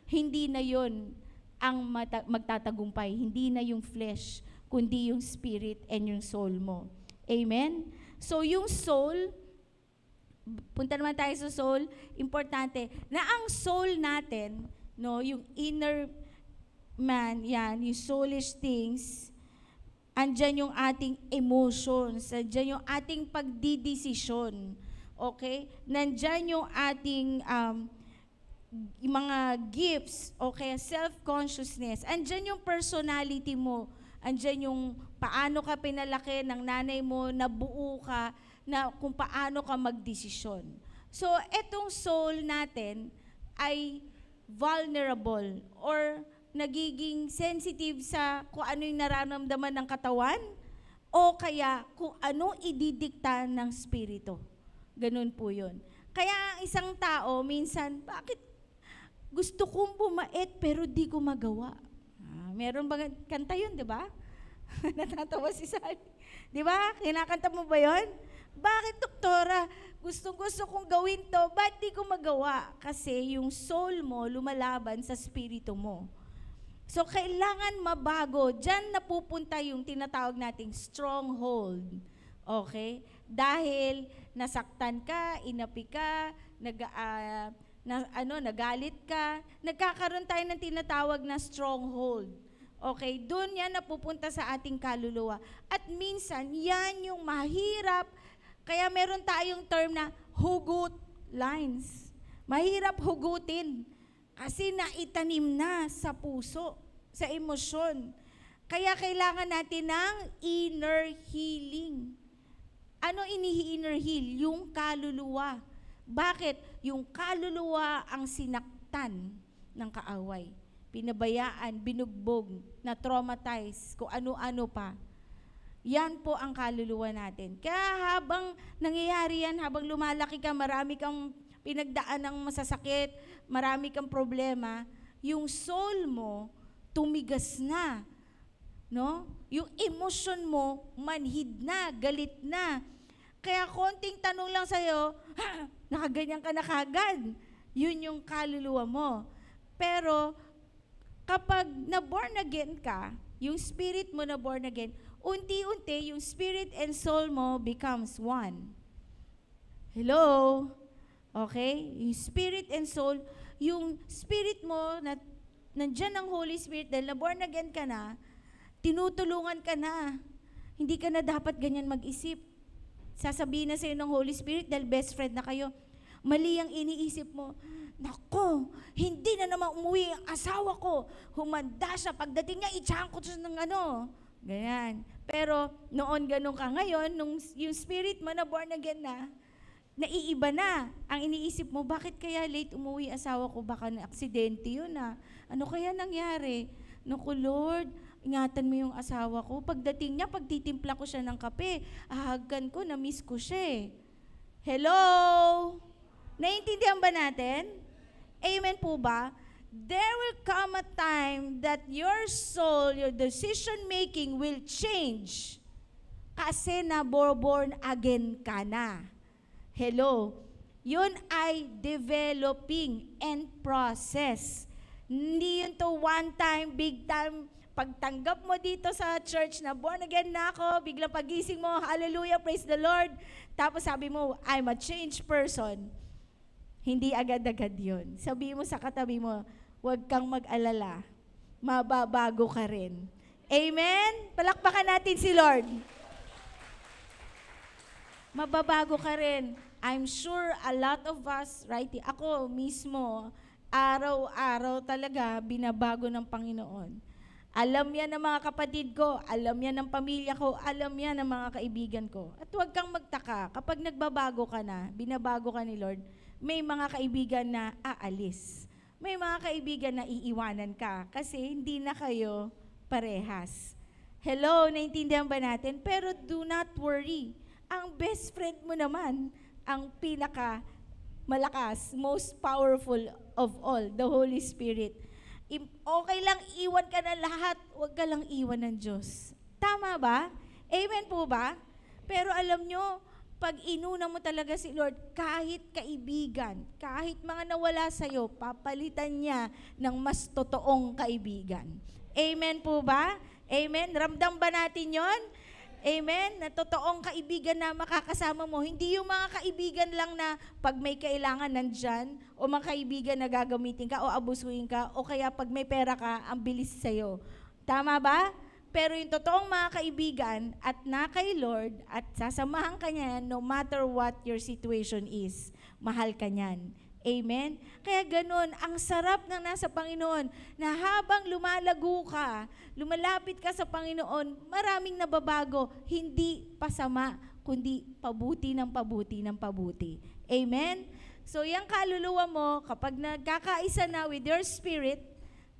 hindi na yon ang magtatagumpay. Hindi na yung flesh, kundi yung spirit and yung soul mo. Amen? So yung soul, punta naman tayo sa soul, importante, na ang soul natin, no, yung inner man, yan, yung soulish things, andyan yung ating emotions, andyan yung ating pagdidesisyon. Okay? Nandyan yung ating yung mga gifts, okay, self-consciousness. Andyan yung personality mo. Andyan yung paano ka pinalaki ng nanay mo, nabuo ka, na kung paano ka magdesisyon. So, etong soul natin ay vulnerable or nagiging sensitive sa kung ano yung nararamdaman ng katawan o kaya kung ano ididikta ng spirito. Ganun po yun. Kaya ang isang tao, minsan, bakit gusto kong bumait pero di ko magawa? Meron ba kanta yun, di ba? Natatawa si Sally. Di ba? Kinakanta mo ba yun? Bakit, doktora? Gustong-gusto kong gawin to, ba't di ko magawa? Kasi yung soul mo lumalaban sa spirito mo. So, kailangan mabago. Diyan napupunta yung tinatawag nating stronghold. Okay? Dahil nasaktan ka, inapi ka, nagalit ka, nagkakaroon tayo ng tinatawag na stronghold. Okay? Doon yan napupunta sa ating kaluluwa. At minsan, yan yung mahirap. Kaya meron tayong term na hugot lines. Mahirap hugutin. Kasi naitanim na sa puso, sa emosyon. Kaya kailangan natin ng inner healing. Ano ini-inner heal? Yung kaluluwa. Bakit? Yung kaluluwa ang sinaktan ng kaaway. Pinabayaan, binugbog, na-traumatize, kung ano-ano pa. Yan po ang kaluluwa natin. Kaya habang nangyayari yan, habang lumalaki ka, marami kang pinagdaan ng masasakit, marami kang problema, yung soul mo tumigas na. No? Yung emotion mo, manhid na, galit na. Kaya konting tanong lang sa'yo, nakaganyan ka na kagad. Yun yung kaluluwa mo. Pero, kapag na-born again ka, yung spirit mo na-born again, unti-unti, yung spirit and soul mo becomes one. Hello? Okay? Yung spirit and soul, yung spirit mo, nandyan ang Holy Spirit, dahil na-born again ka na, tinutulungan ka na. Hindi ka na dapat ganyan mag-isip. Sasabihin na sa'yo ng Holy Spirit dahil best friend na kayo, Mali ang iniisip mo. Nako, hindi na naman umuwi ang asawa ko. Humanda siya. Pagdating niya, i-changkot siya ng ano. Ganyan. Pero noon ganun ka. Ngayon, nung yung spirit mo na born again na, naiiba na. Ang iniisip mo, bakit kaya late umuwi asawa ko? Baka na aksidente yun ah. Ano kaya nangyari? Naku Lord, ingatan mo yung asawa ko. Pagdating niya, pagtitimpla ko siya ng kape, ahagan ko, na-miss ko siya eh. Hello? Naiintindihan ba natin? Amen po ba? There will come a time that your soul, your decision-making will change kasi born again ka na. Hello? Yun ay developing and process. Hindi yun to one time, big time, pagtanggap mo dito sa church na born again na ako, biglang pagising mo, hallelujah, praise the Lord. Tapos sabi mo, I'm a changed person. Hindi agad-agad yun. Sabi mo sa katabi mo, huwag kang mag-alala. Mababago ka rin. Amen? Palakpakan natin si Lord. Mababago ka rin. I'm sure a lot of us, right? Ako mismo, araw-araw talaga binabago ng Panginoon. Alam yan ng mga kapatid ko, alam yan ng pamilya ko, alam yan ng mga kaibigan ko. At huwag kang magtaka, kapag nagbabago ka na, binabago ka ni Lord, may mga kaibigan na aalis. May mga kaibigan na iiwanan ka kasi hindi na kayo parehas. Hello, naintindihan ba natin? Pero do not worry. Ang best friend mo naman, ang pinaka malakas, most powerful of all, the Holy Spirit. Okay lang iwan ka na lahat, huwag ka lang iwan ng Diyos. Tama ba? Amen po ba? Pero alam nyo, pag inuna mo talaga si Lord, kahit kaibigan, kahit mga nawala sa'yo, papalitan niya ng mas totoong kaibigan. Amen po ba? Amen? Ramdam ba natin yon? Amen? Na totoong kaibigan na makakasama mo. Hindi yung mga kaibigan lang na pag may kailangan nandyan, o mga kaibigan na gagamitin ka o abusuhin ka, o kaya pag may pera ka, ang bilis sa'yo. Tama ba? Pero yung totoong mga kaibigan at na kay Lord at sasamahan ka niyan no matter what your situation is, mahal ka niyan. Amen? Kaya ganun, ang sarap ng nasa Panginoon na habang lumalago ka, lumalapit ka sa Panginoon, maraming nababago, hindi pasama, kundi pabuti ng pabuti ng pabuti. Amen? So yung kaluluwa mo, kapag nagkakaisa na with your spirit,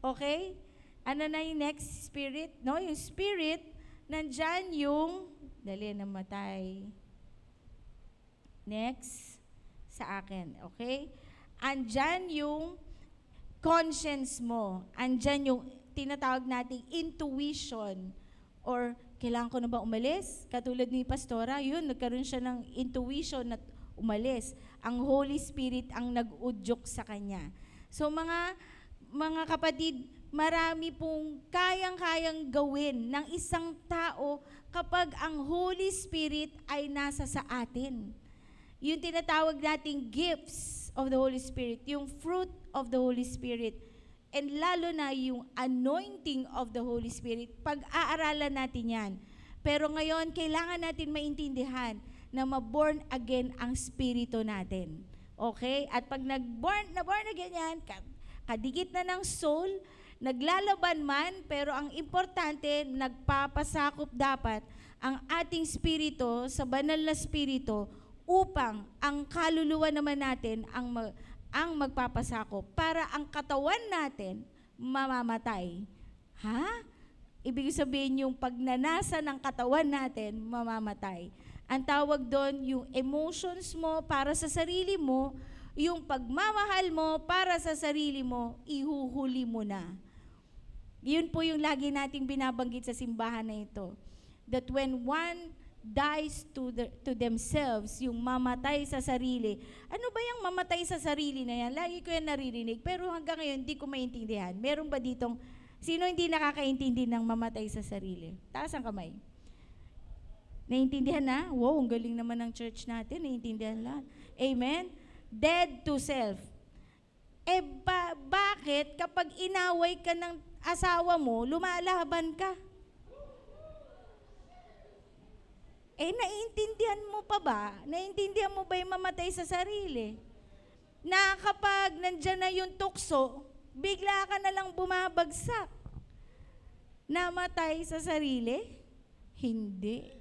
okay? Ano na yung next spirit? No, yung spirit, nandyan yung, dali namatay. Next, sa akin, okay? Andyan yung conscience mo. Andyan yung tinatawag nating intuition. Or, kailangan ko na ba umalis? Katulad ni Pastora, yun, nagkaroon siya ng intuition na umalis. Ang Holy Spirit ang nag-udyok sa kanya. So, mga kapatid, marami pong kayang-kayang gawin ng isang tao kapag ang Holy Spirit ay nasa sa atin. Yung tinatawag nating gifts of the Holy Spirit, yung fruit of the Holy Spirit, and lalo na yung anointing of the Holy Spirit, pag-aaralan natin yan. Pero ngayon, kailangan natin maintindihan na ma-born again ang spirito natin. Okay? At pag na-born again yan, kadikit na ng soul, naglalaban man, pero ang importante, nagpapasakop dapat ang ating spirito sa banal na spirito upang ang kaluluwa naman natin ang magpapasakop para ang katawan natin mamamatay. Ha? Ibig sabihin yung pagnanasa ng katawan natin mamamatay. Ang tawag doon yung emotions mo para sa sarili mo, yung pagmamahal mo para sa sarili mo, ihuhuli mo na. Yun po yung lagi nating binabanggit sa simbahan na ito. That when one dies to themselves, yung mamatay sa sarili. Ano ba yung mamatay sa sarili na yan? Lagi ko yan naririnig, pero hanggang ngayon hindi ko maintindihan. Meron ba ditong, sino hindi nakakaintindi ng mamatay sa sarili? Taas ang kamay. Naintindihan na? Wow, ang galing naman ng church natin. Naintindihan lahat. Amen? Dead to self. Bakit kapag inaway ka ng asawa mo, lumalaban ka? Naiintindihan mo pa ba? Naiintindihan mo ba yung mamatay sa sarili? na kapag nandyan na yung tukso, bigla ka na lang bumabagsak. Namatay sa sarili? Hindi.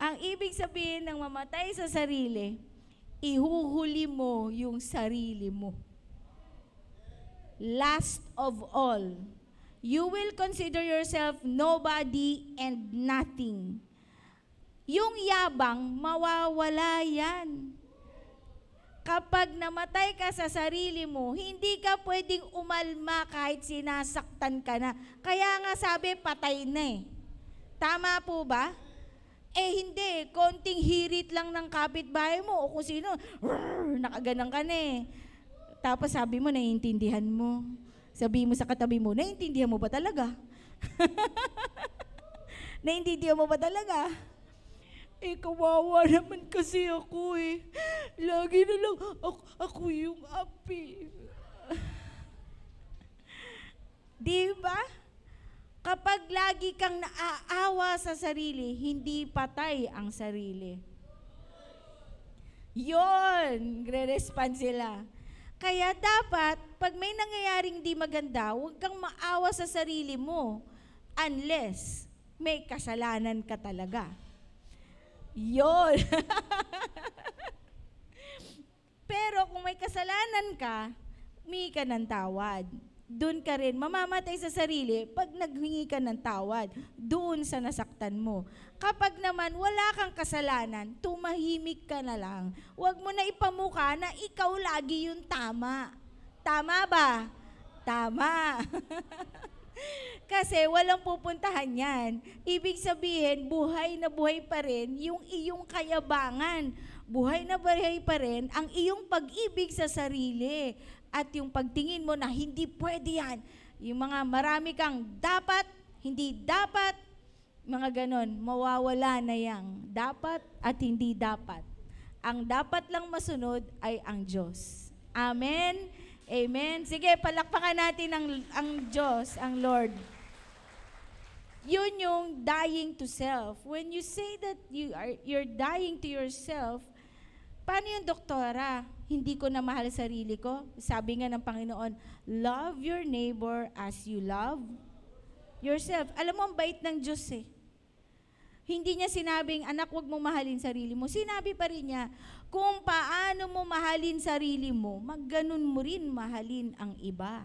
Ang ibig sabihin ng mamatay sa sarili, ihuhuli mo yung sarili mo. Last of all, you will consider yourself nobody and nothing. Yung yabang, mawawala yan. Kapag namatay ka sa sarili mo, hindi ka pwedeng umalma kahit sinasaktan ka na. Kaya nga sabi, patay na eh. Tama po ba? Eh hindi, konting hirit lang ng kapitbahay mo o kung sino, nakaganang ka na eh. Tapos sabi mo, naiintindihan mo. Sabi mo sa katabi mo, naiintindihan mo ba talaga? Naiintindihan mo ba talaga? Eh, kawawa naman kasi ako eh. Lagi na lang ako yung api. Di ba? Kapag lagi kang naaawa sa sarili, hindi patay ang sarili. Yon, gre-respond sila. Kaya dapat, pag may nangyayaring di maganda, huwag kang maawa sa sarili mo unless may kasalanan ka talaga. Yon. Pero kung may kasalanan ka, humingi ka ng tawad. Doon ka rin mamamatay sa sarili pag naghingi ka ng tawad doon sa nasaktan mo. Kapag naman wala kang kasalanan, tumahimik ka na lang. Huwag mo na ipamuka na ikaw lagi yung tama. Tama ba? Tama. Kasi walang pupuntahan yan. Ibig sabihin, buhay na buhay pa rin yung iyong kayabangan. Buhay na buhay pa rin ang iyong pag-ibig sa sarili. At yung pagtingin mo na hindi pwede yan. Yung mga marami kang dapat, hindi dapat, mga ganon, mawawala na yang dapat at hindi dapat. Ang dapat lang masunod ay ang Diyos. Amen? Amen? Sige, palakpakan natin ang Diyos, ang Lord. Yun yung dying to self. When you say that you're dying to yourself, paano yung doktora? Hindi ko na mahal sarili ko. Sabi nga ng Panginoon, love your neighbor as you love yourself. Alam mo, ang bait ng Diyos eh. Hindi niya sinabing, anak, huwag mong mahalin sarili mo. Sinabi pa rin niya, kung paano mo mahalin sarili mo, magganon mo rin mahalin ang iba.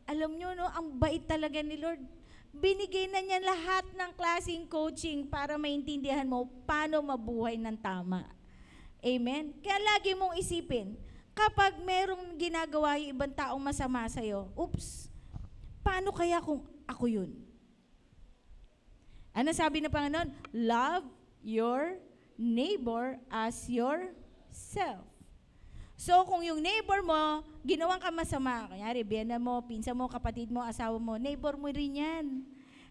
Alam nyo, no, ang bait talaga ni Lord. Binigay na niya lahat ng klaseng coaching para maintindihan mo paano mabuhay ng tama. Amen? Kaya lagi mong isipin, kapag merong ginagawa yung ibang taong masama sa'yo, oops, paano kaya kung ako yun? Ano sabi ng Panginoon? Love your neighbor as yourself. So, kung yung neighbor mo, ginawang ka masama, kanyari, biyana mo, pinsa mo, kapatid mo, asawa mo, neighbor mo rin yan.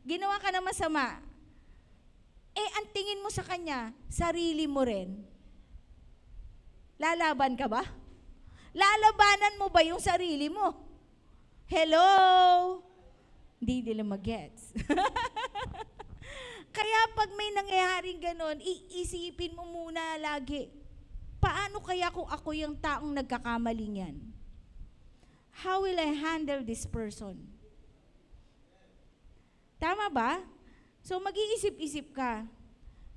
Ginawa ka na masama, ang tingin mo sa kanya, sarili mo rin. Lalaban ka ba? Lalabanan mo ba yung sarili mo? Hello? Hindi nila mag-gets. Kaya pag may nangyayaring ganon, iisipin mo muna lagi, paano kaya kung ako yung taong nagkakamali niyan? How will I handle this person? Tama ba? So mag-iisip-isip ka.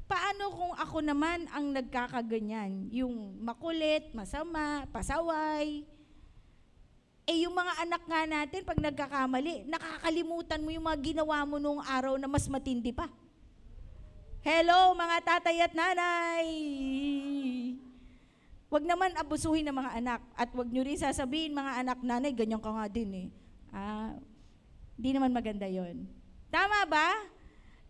Paano kung ako naman ang nagkakaganyan? Yung makulit, masama, pasaway. Yung mga anak nga natin, pag nagkakamali, nakakalimutan mo yung mga ginawa mo nung araw na mas matindi pa. Hello, mga tatay at nanay! Huwag naman abusuhin ng mga anak. At huwag nyo rin sasabihin, mga anak, nanay, ganyan ka nga din eh. Di naman maganda yon. Tama ba?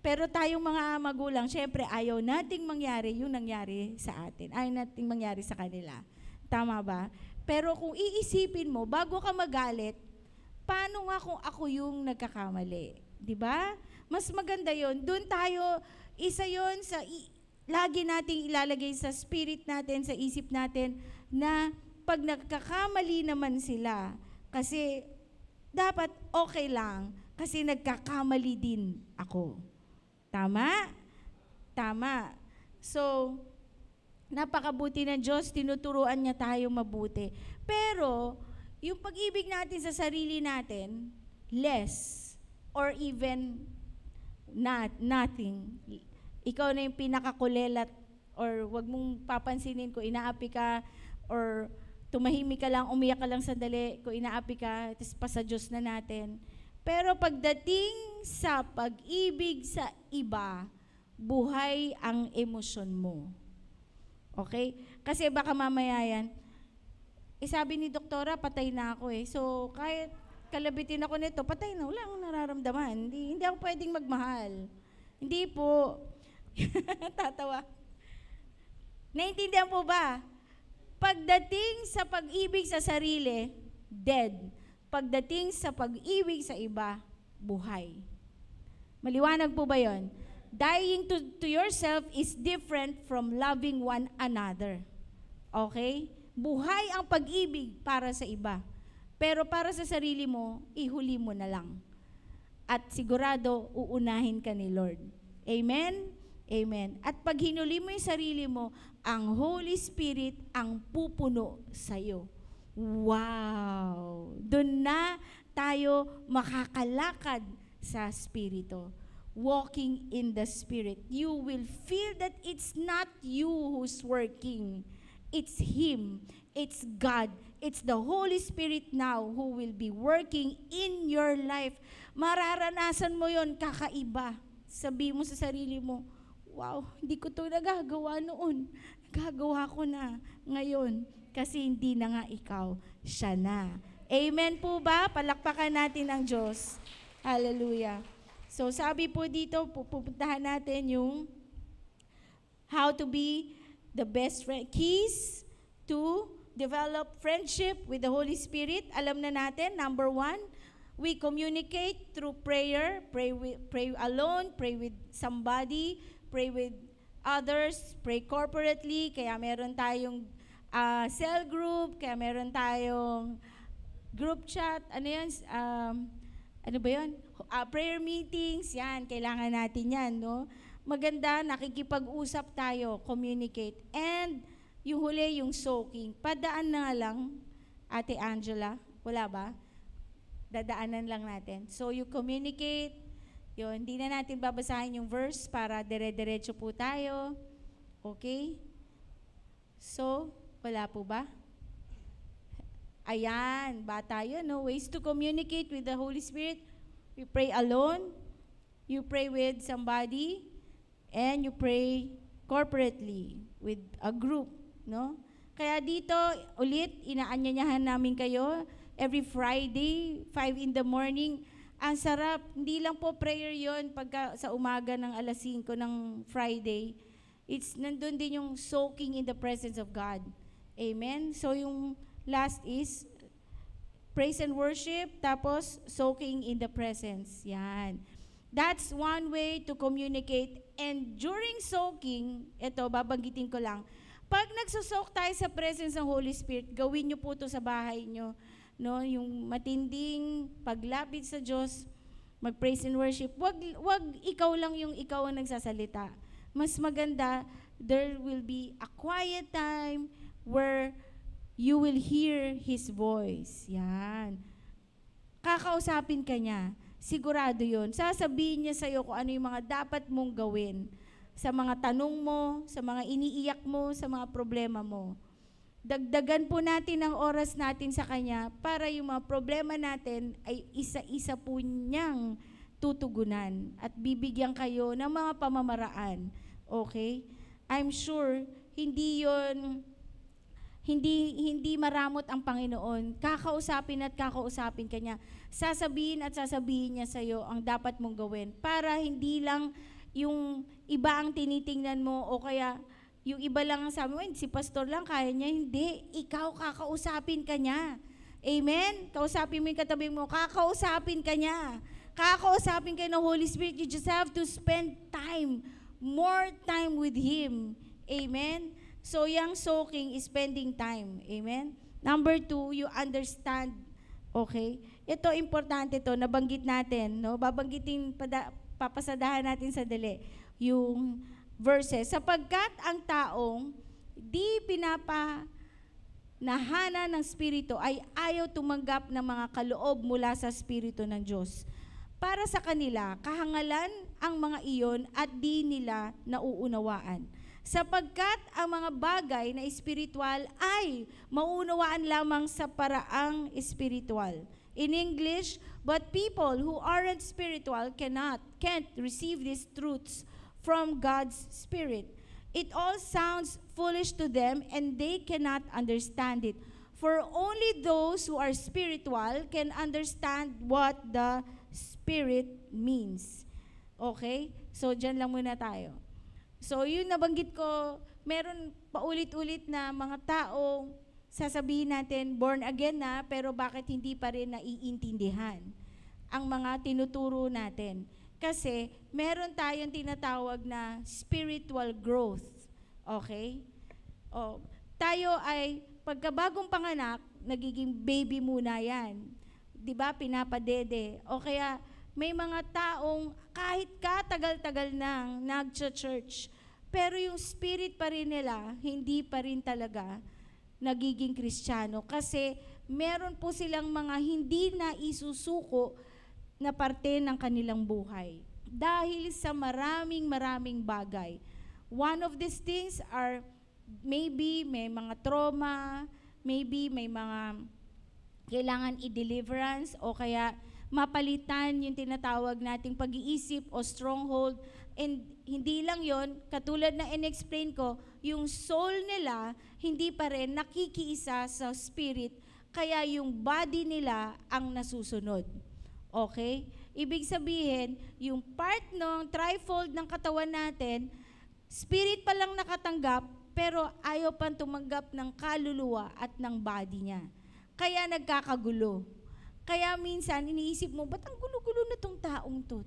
Pero tayong mga magulang, syempre ayaw nating mangyari yung nangyari sa atin. Ayaw nating mangyari sa kanila. Tama ba? Pero kung iisipin mo, bago ka magalit, paano nga kung ako yung nagkakamali? Diba? Mas maganda yon. Doon tayo, isa yon sa lagi nating ilalagay sa spirit natin, sa isip natin, na pag nagkakamali naman sila, kasi dapat okay lang, kasi nagkakamali din ako. Tama? Tama. So, Napakabuti ng Diyos, tinuturuan niya tayo mabuti. Pero, yung pag-ibig natin sa sarili natin, less or even nothing. Ikaw na yung pinakakulelat or wag mong papansinin kung inaapi ka or tumahimik ka lang, umiyak ka lang sandali, kung inaapi ka, tapos pa sa Diyos na natin. Pero pagdating sa pag-ibig sa iba, buhay ang emosyon mo. Okay? Kasi baka mamaya yan, sabi ni doktora, patay na ako eh. So, kahit kalabitin ako nito, patay na, wala akong nararamdaman. Hindi ako pwedeng magmahal. Hindi po. Tatawa. Naintindihan po ba? Pagdating sa pag-ibig sa sarili, dead. Pagdating sa pag-ibig sa iba, buhay. Maliwanag po ba yon? Dying to yourself is different from loving one another. Okay? Buhay ang pag-ibig para sa iba. Pero para sa sarili mo, ihuli mo na lang. At sigurado, uunahin ka ni Lord. Amen? Amen. At pag hinuli mo yung sarili mo, ang Holy Spirit ang pupuno sa'yo. Wow! Doon na tayo makakalakad sa Espiritu. Walking in the Spirit. You will feel that it's not you who's working. It's Him. It's God. It's the Holy Spirit now who will be working in your life. Mararanasan mo yon, kakaiba. Sabi mo sa sarili mo, wow, hindi ko to nagagawa noon. Nagagawa ko na ngayon kasi hindi na nga ikaw, siya na. Amen po ba? Palakpakan natin ang Diyos. Hallelujah. So sabi po dito, pupuntahan natin yung how to be the best friend. Keys to develop friendship with the Holy Spirit. Alam na natin, number 1, we communicate through prayer. Pray alone, pray with somebody, pray with others, pray corporately. Kaya meron tayong cell group, kaya meron tayong group chat. Ano yan? Ano ba yun? Prayer meetings, yan. Kailangan natin yan, no? Maganda, nakikipag-usap tayo, communicate. And yung huli, yung soaking. Padaan na lang, Ate Angela, wala ba? Dadaanan lang natin. So you communicate, yun, hindi na natin babasahin yung verse para dire-diretso po tayo. Okay? So, wala po ba? Ayan, bata yun, no? Ways to communicate with the Holy Spirit. You pray alone, you pray with somebody, and you pray corporately with a group, no? Kaya dito, ulit, inaanyayahan namin kayo every Friday, 5 in the morning. Ang sarap, hindi lang po prayer yon pagka sa umaga ng alas 5 ng Friday. It's nandun din yung soaking in the presence of God. Amen? So yung last is praise and worship, tapos soaking in the presence. Yan. That's one way to communicate. And during soaking, ito, babanggitin ko lang, pag nagsosoak tayo sa presence ng Holy Spirit, gawin nyo po ito sa bahay nyo. No? Yung matinding paglapit sa Diyos, mag-praise and worship. Wag ikaw lang yung ikaw ang nagsasalita. Mas maganda, there will be a quiet time where you will hear His voice. Yan. Kakausapin ka niya. Sigurado yun. Sasabihin niya sa'yo kung ano yung mga dapat mong gawin sa mga tanong mo, sa mga iniiyak mo, sa mga problema mo. Dagdagan po natin ang oras natin sa Kanya para yung mga problema natin ay isa-isa po niyang tutugunan at bibigyan kayo ng mga pamamaraan. Okay? I'm sure, hindi maramot ang Panginoon. Kakausapin at kakausapin ka niya. Sasabihin at sasabihin niya sa'yo ang dapat mong gawin para hindi lang yung iba ang tinitingnan mo o kaya yung iba lang ang sabi mo, si pastor lang, kaya niya. Hindi. Ikaw kakausapin ka niya. Amen? Kausapin mo yung katabi mo, kakausapin ka niya. Kakausapin ka ng Holy Spirit. You just have to spend time, more time with Him. Amen? So, yung soaking is spending time. Amen? Number 2, you understand. Okay? Ito, importante to, nabanggit natin. No? Babanggitin, papasadahan natin sa dali. Yung verses. Sapagkat ang taong, di nahana ng Espiritu ay ayaw tumanggap ng mga kaloob mula sa Espiritu ng Diyos. Para sa kanila, kahangalan ang mga iyon at di nila nauunawaan. Sapagkat ang mga bagay na espiritual ay mauunawaan lamang sa paraang espiritual. In English, but people who aren't spiritual can't receive these truths from God's Spirit. It all sounds foolish to them and they cannot understand it. For only those who are spiritual can understand what the Spirit means. Okay? So, dyan lang muna tayo. So, yun nabanggit ko, meron paulit-ulit na mga taong sasabihin natin, born again na, pero bakit hindi pa rin naiintindihan ang mga tinuturo natin. Kasi meron tayong tinatawag na spiritual growth. Okay? Tayo ay pagkabagong panganak, nagiging baby muna yan. 'Di ba? Pinapadede. O kaya may mga taong kahit katagal-tagal nang nag-church, pero yung spirit pa rin nila, hindi pa rin talaga nagiging Kristiyano. Kasi meron po silang mga hindi na isusuko na parte ng kanilang buhay. Dahil sa maraming bagay. One of these things are maybe may mga trauma, maybe may mga kailangan i-deliverance o kaya mapalitan yung tinatawag nating pag-iisip o stronghold. And hindi lang yon, katulad na in-explain ko, yung soul nila hindi pa rin nakikiisa sa spirit, kaya yung body nila ang nasusunod. Okay? Ibig sabihin, yung part ng trifold ng katawan natin, spirit pa lang nakatanggap, pero ayaw pang tumanggap ng kaluluwa at ng body niya. Kaya nagkakagulo. Kaya minsan, iniisip mo, ba't ang gulo-gulo na tong taong to?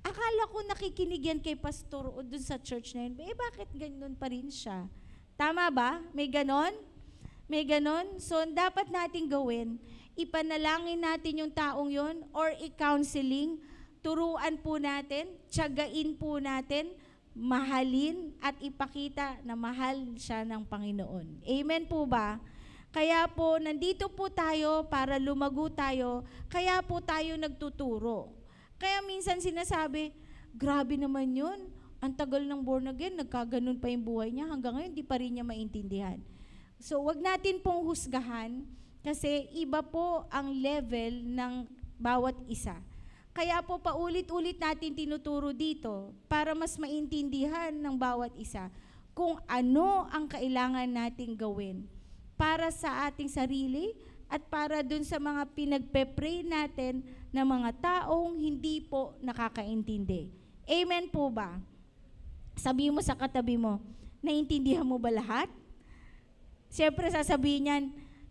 Akala ko nakikinig yan kay pastor o dun sa church na yun. Bakit ganun pa rin siya? Tama ba? May ganon? May ganon? So, dapat natin gawin, ipanalangin natin yung taong yon or i-counseling, turuan po natin, tiyagain po natin, mahalin at ipakita na mahal siya ng Panginoon. Amen po ba? Kaya po, nandito po tayo para lumago tayo, kaya po tayo nagtuturo. Kaya minsan sinasabi, grabe naman yun, ang tagal ng born again, nagkaganon pa yung buhay niya, hanggang ngayon di pa rin niya maintindihan. So, wag natin pong husgahan, kasi iba po ang level ng bawat isa. Kaya po paulit-ulit natin tinuturo dito para mas maintindihan ng bawat isa kung ano ang kailangan nating gawin para sa ating sarili at para dun sa mga pinagpe-pray natin na mga taong hindi po nakakaintindi. Amen po ba? Sabihin mo sa katabi mo, naintindihan mo ba lahat? Siyempre sasabihin niyan,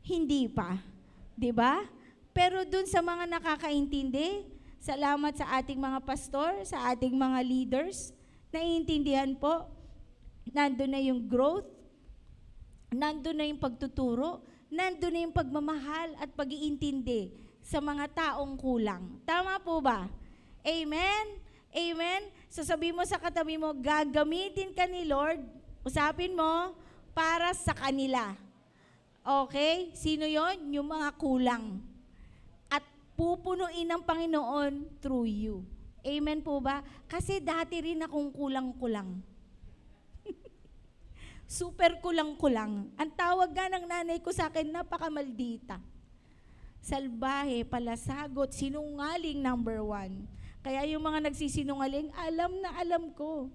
hindi pa. 'Di ba? Pero dun sa mga nakakaintindi, salamat sa ating mga pastor, sa ating mga leaders, naiintindihan po, nandun na yung growth, nandun na yung pagtuturo, nandun na yung pagmamahal at pag-iintindi sa mga taong kulang. Tama po ba? Amen? Amen? So sabihin mo sa katabi mo, gagamitin ka ni Lord, usapin mo, para sa kanila. Okay? Sino yon? Yung mga kulang. At pupunuin ng Panginoon through you. Amen po ba? Kasi dati rin akong kulang-kulang. Super kulang-kulang. Ang tawag nga ng nanay ko sa akin, napakamaldita. Salbahe, palasagot, sinungaling number 1. Kaya yung mga nagsisinungaling, alam na alam ko.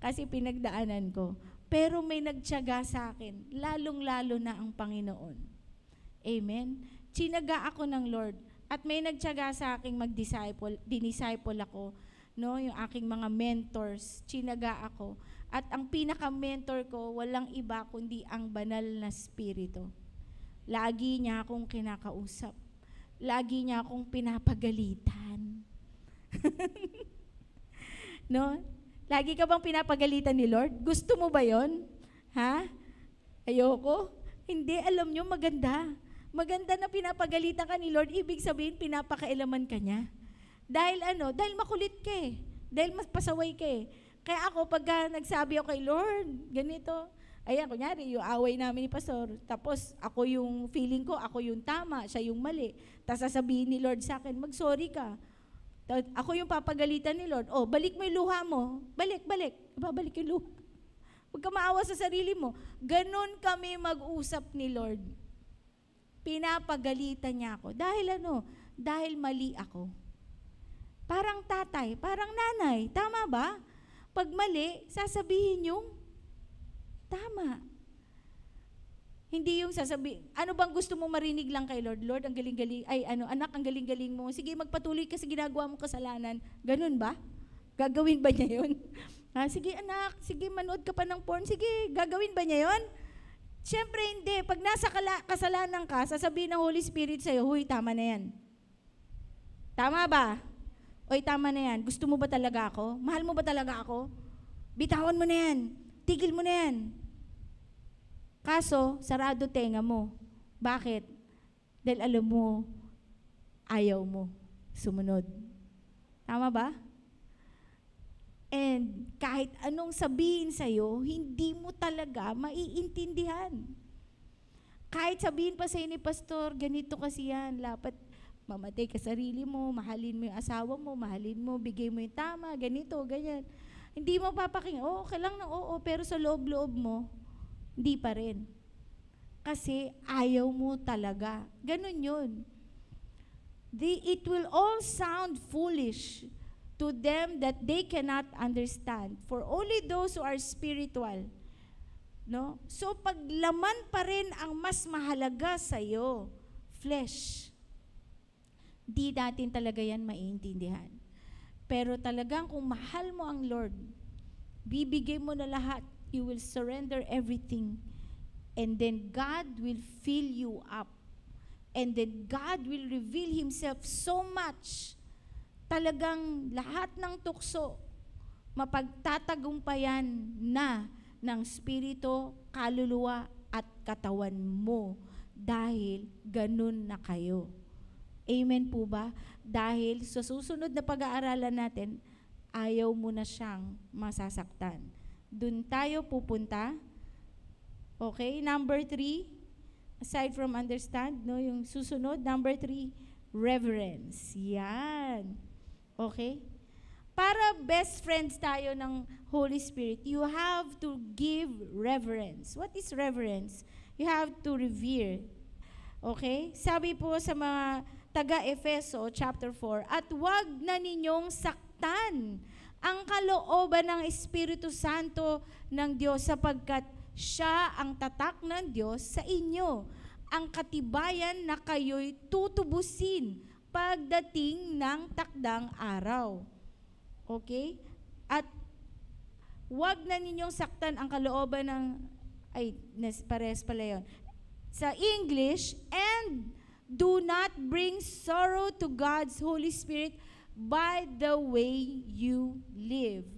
Kasi pinagdaanan ko. Pero may nagtiyaga sa akin, lalong-lalo na ang Panginoon. Amen? Tsinaga ako ng Lord. At may nagtiyaga sa akin mag-disciple, dinisciple ako, no? Yung aking mga mentors, tsinaga ako. At ang pinaka-mentor ko, walang iba kundi ang banal na Espiritu. Lagi niya akong kinakausap. Lagi niya akong pinapagalitan. No? Lagi ka bang pinapagalitan ni Lord? Gusto mo ba yon? Ha? Ayoko? Hindi, alam nyo, maganda. Maganda na pinapagalitan ka ni Lord, ibig sabihin, pinapakailaman ka niya. Dahil ano? Dahil makulit ka eh. Dahil mas pasaway ka eh. Kaya ako, pagka nagsabi ako kay Lord, ganito, Ayan, kunyari, yung away namin ni Pastor, tapos ako yung feeling ko, ako yung tama, siya yung mali. Tapos sasabihin ni Lord sa akin, mag-sorry ka. Ako yung papagalitan ni Lord. Oh, balik mo yung luha mo. Balik. Babalik yung luha. Huwag ka maawa sa sarili mo. Ganon kami mag-usap ni Lord. Pinapagalitan niya ako. Dahil ano? Dahil mali ako. Parang tatay, parang nanay. Tama ba? Pag mali, sasabihin yung tama. Hindi yung sasabihin, ano bang gusto mo marinig lang kay Lord? Lord, ang galing-galing, anak, ang galing-galing mo. Sige, magpatuloy ka sa ginagawa mo kasalanan. Ganun ba? Gagawin ba niya yun? Sige anak, sige manood ka pa ng porn. Sige, gagawin ba niya yun? Siyempre hindi. Pag nasa kasalanan ka, sasabihin ng Holy Spirit sa'yo, huy, tama na yan. Tama ba? Oy, tama na yan. Gusto mo ba talaga ako? Mahal mo ba talaga ako? Bitawan mo na yan. Tigil mo na yan. Kaso, sarado tenga mo. Bakit? Dahil alam mo, ayaw mo sumunod. Tama ba? And kahit anong sabihin sa'yo, hindi mo talaga maiintindihan. Kahit sabihin pa sa'yo ni Pastor, ganito kasi yan, dapat mamatay ka sarili mo, mahalin mo yung asawa mo, mahalin mo, bigay mo yung tama, ganito, ganyan. Hindi mo papakinggan, okay lang na oo, pero sa loob-loob mo, hindi pa rin. Kasi ayaw mo talaga. Ganun yun. It will all sound foolish to them that they cannot understand. For only those who are spiritual. No? So pag laman pa rin ang mas mahalaga sa'yo, flesh, di natin talaga yan maiintindihan. Pero talagang kung mahal mo ang Lord, bibigay mo na lahat, you will surrender everything. And then God will fill you up. And then God will reveal Himself so much. Talagang lahat ng tukso, mapagtatagumpayan na ng spirito, kaluluwa, at katawan mo. Dahil ganun na kayo. Amen po ba? Dahil sa susunod na pag-aaralan natin, ayaw mo na siyang masasaktan. Doon tayo pupunta. Okay, number 3, aside from understand, no, yung susunod, number 3, reverence. Yan. Okay? Para best friends tayo ng Holy Spirit, you have to give reverence. What is reverence? You have to revere. Okay? Sabi po sa mga taga-Efeso, chapter 4, at wag na ninyong saktan ang kalooban ng Espiritu Santo ng Diyos sapagkat siya ang tatak ng Diyos sa inyo, ang katibayan na kayo'y tutubusin pagdating ng takdang araw. Okay? At wag na ninyong saktan ang kalooban ng, pares pala yun. Sa English, and do not bring sorrow to God's Holy Spirit by the way you live.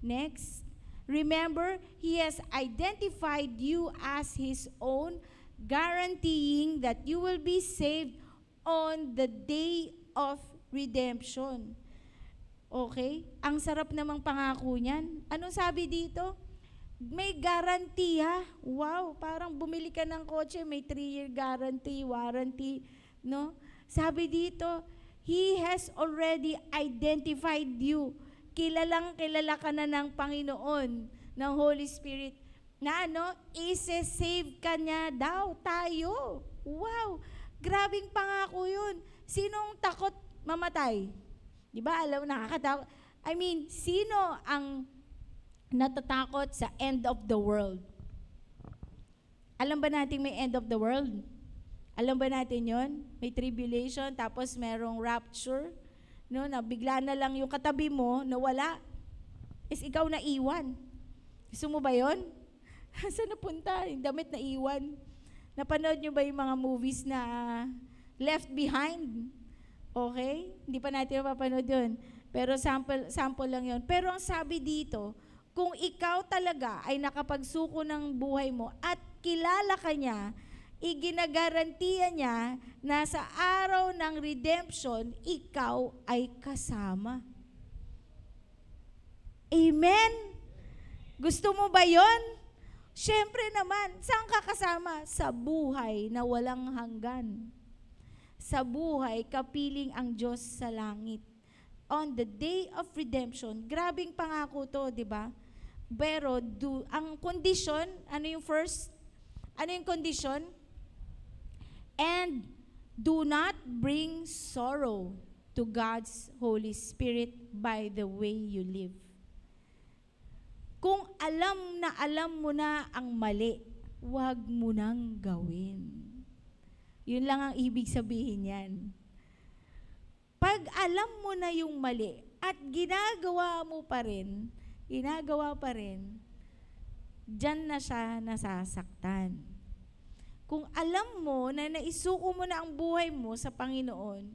Next, remember, He has identified you as His own, guaranteeing that you will be saved on the day of redemption. Okay? Ang sarap namang pangako niyan. Anong sabi dito? May garantiya. Wow, parang bumili ka ng kotse, may 3-year guarantee, warranty, no? Sabi dito, He has already identified you. Kilalang kilala ka na ng Panginoon, ng Holy Spirit, na ise-save ka niya daw tayo. Wow, grabing pangako yun. Sinong takot mamatay? Di ba, alam, nakakatakot. Sino ang natatakot sa end of the world? Alam ba natin may end of the world? Alam ba natin yon? May tribulation, tapos merong rapture, no, na bigla na lang yung katabi mo, nawala, is ikaw na iwan. Gusto mo ba yon? Saan napunta? Yung damit na iwan. Napanood nyo ba yung mga movies na Left Behind? Okay? Hindi pa natin mapapanood yun. Pero sample lang yun. Pero ang sabi dito, kung ikaw talaga ay nakapagsuko ng buhay mo at kilala ka niya, iginagarantiya niya na sa araw ng redemption, ikaw ay kasama. Amen? Gusto mo ba yon? Siyempre naman, saan ka kasama? Sa buhay na walang hanggan. Sa buhay, kapiling ang Diyos sa langit. On the day of redemption, grabing pangako to, di ba? Pero ang condition, ano yung first? Ano yung condition? And do not bring sorrow to God's Holy Spirit by the way you live. Kung alam mo na ang mali, huwag mo nang gawin. Yun lang ang ibig sabihin yan. Pag alam mo na yung mali at ginagawa pa rin, dyan na siya nasasaktan. Kung alam mo na naisuko mo na ang buhay mo sa Panginoon,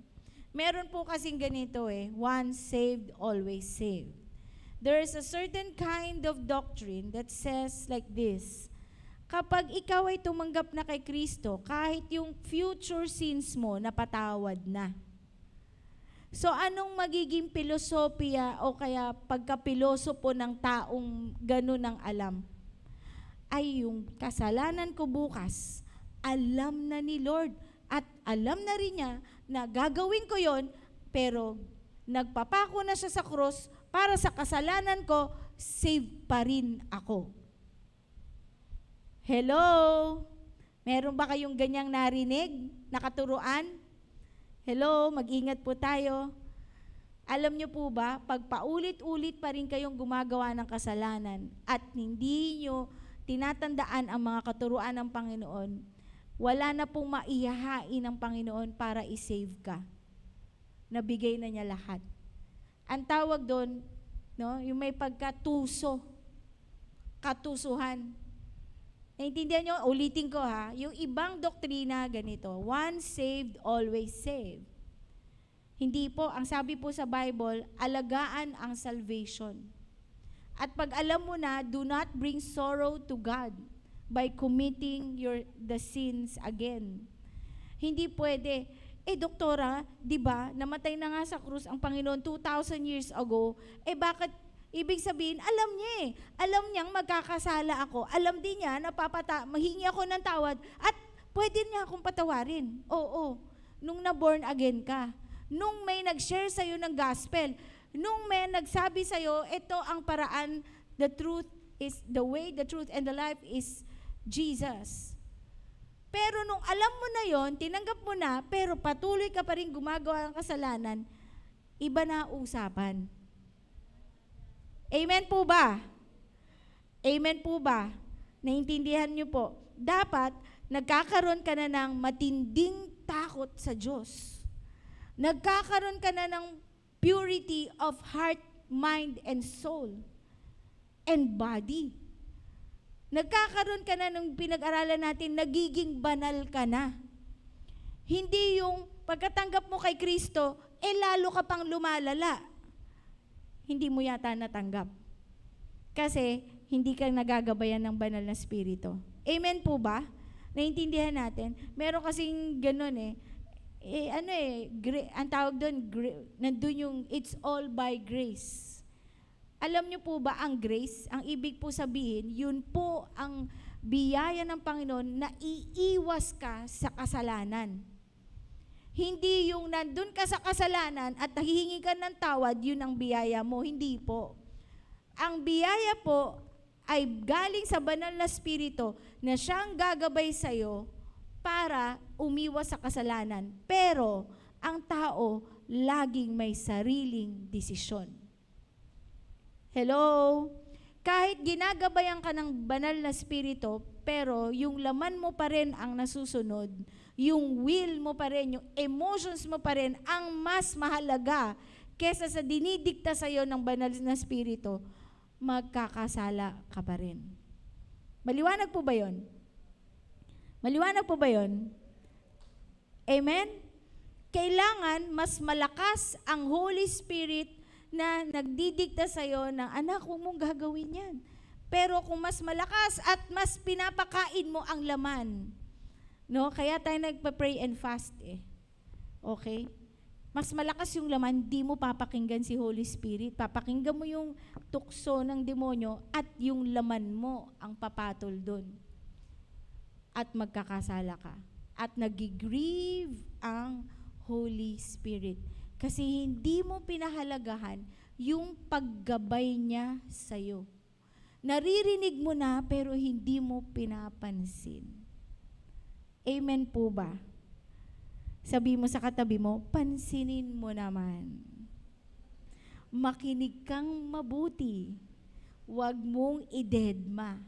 meron po kasing ganito once saved, always saved. There is a certain kind of doctrine that says like this: kapag ikaw ay tumanggap na kay Kristo, kahit yung future sins mo, napatawad na. So anong magiging pilosopiya o kaya pagkapilosopo ng taong ganun ang alam? Ay yung kasalanan ko bukas, alam na ni Lord at alam na rin niya na gagawin ko yon, pero nagpapako na siya sa krus para sa kasalanan ko, save pa rin ako. Hello? Meron ba kayong ganyang narinig, nakaturuan? Hello, mag-ingat po tayo. Alam niyo po ba, pag paulit-ulit pa rin kayong gumagawa ng kasalanan at hindi niyo tinatandaan ang mga katuruan ng Panginoon, wala na pong maihahain ng Panginoon para i-save ka. Nabigay na niya lahat. Ang tawag doon, yung may pagkatuso, katusuhan. Naintindihan nyo? Ulitin ko yung ibang doktrina ganito, once saved, always saved. Hindi po, ang sabi po sa Bible, alagaan ang salvation. At pag alam mo na, do not bring sorrow to God by committing the sins again. Hindi pwede. Doktora, di ba, namatay na nga sa krus ang Panginoon 2,000 years ago, bakit? Ibig sabihin, alam niya Alam niyang magkakasala ako. Alam din niya na mahingi ako ng tawad at pwede niya akong patawarin. Oo. Nung na-born again ka. Nung may nag-share sa'yo ng gospel. Nung may nagsabi sa'yo, ito ang paraan, the truth is, the way, the truth, and the life is Jesus. Pero nung alam mo na yon, tinanggap mo na, pero patuloy ka pa rin gumagawa ng kasalanan, iba na usapan. Amen po ba? Amen po ba? Naintindihan niyo po. Dapat, nagkakaroon ka na ng matinding takot sa Diyos. Nagkakaroon ka na ng purity of heart, mind, and soul, and body. Nagkakaroon ka na ng pinag-aralan natin, nagiging banal ka na. Hindi yung pagkatanggap mo kay Kristo, lalo ka pang lumalala. Hindi mo yata natanggap. Kasi, hindi ka nagagabayan ng banal na spirito. Amen po ba? Naintindihan natin? Meron kasing ganun ang tawag doon, nandun yung it's all by grace. Alam niyo po ba ang grace? Ang ibig po sabihin, yun po ang biyaya ng Panginoon na iiwas ka sa kasalanan. Hindi yung nandun ka sa kasalanan at hihingi ka ng tawad, yun ang biyaya mo. Hindi po. Ang biyaya po ay galing sa banal na spirito na siyang gagabay sa'yo para umiwas sa kasalanan. Pero ang tao laging may sariling desisyon. Hello? Kahit ginagabayan ka ng banal na spirito, pero yung laman mo pa rin ang nasusunod, yung will mo pa rin, yung emotions mo pa rin, ang mas mahalaga kesa sa dinidikta sa'yo ng banal na spirito, magkakasala ka pa rin. Maliwanag po ba yun? Maliwanag po ba yun? Amen? Kailangan mas malakas ang Holy Spirit na nagdidikta sa'yo ng, anak, huwag mong gagawin yan. Pero kung mas malakas at mas pinapakain mo ang laman, kaya tayo nagpa-pray and fast Okay? mas malakas yung laman, di mo papakinggan si Holy Spirit. Papakinggan mo yung tukso ng demonyo at yung laman mo ang papatol doon. At magkakasala ka. At nag-grieve ang Holy Spirit. Kasi hindi mo pinahalagahan yung paggabay niya sa'yo. Naririnig mo na pero hindi mo pinapansin. Amen po ba? Sabi mo sa katabi mo, pansinin mo naman. Makinig kang mabuti. Huwag mong idedma.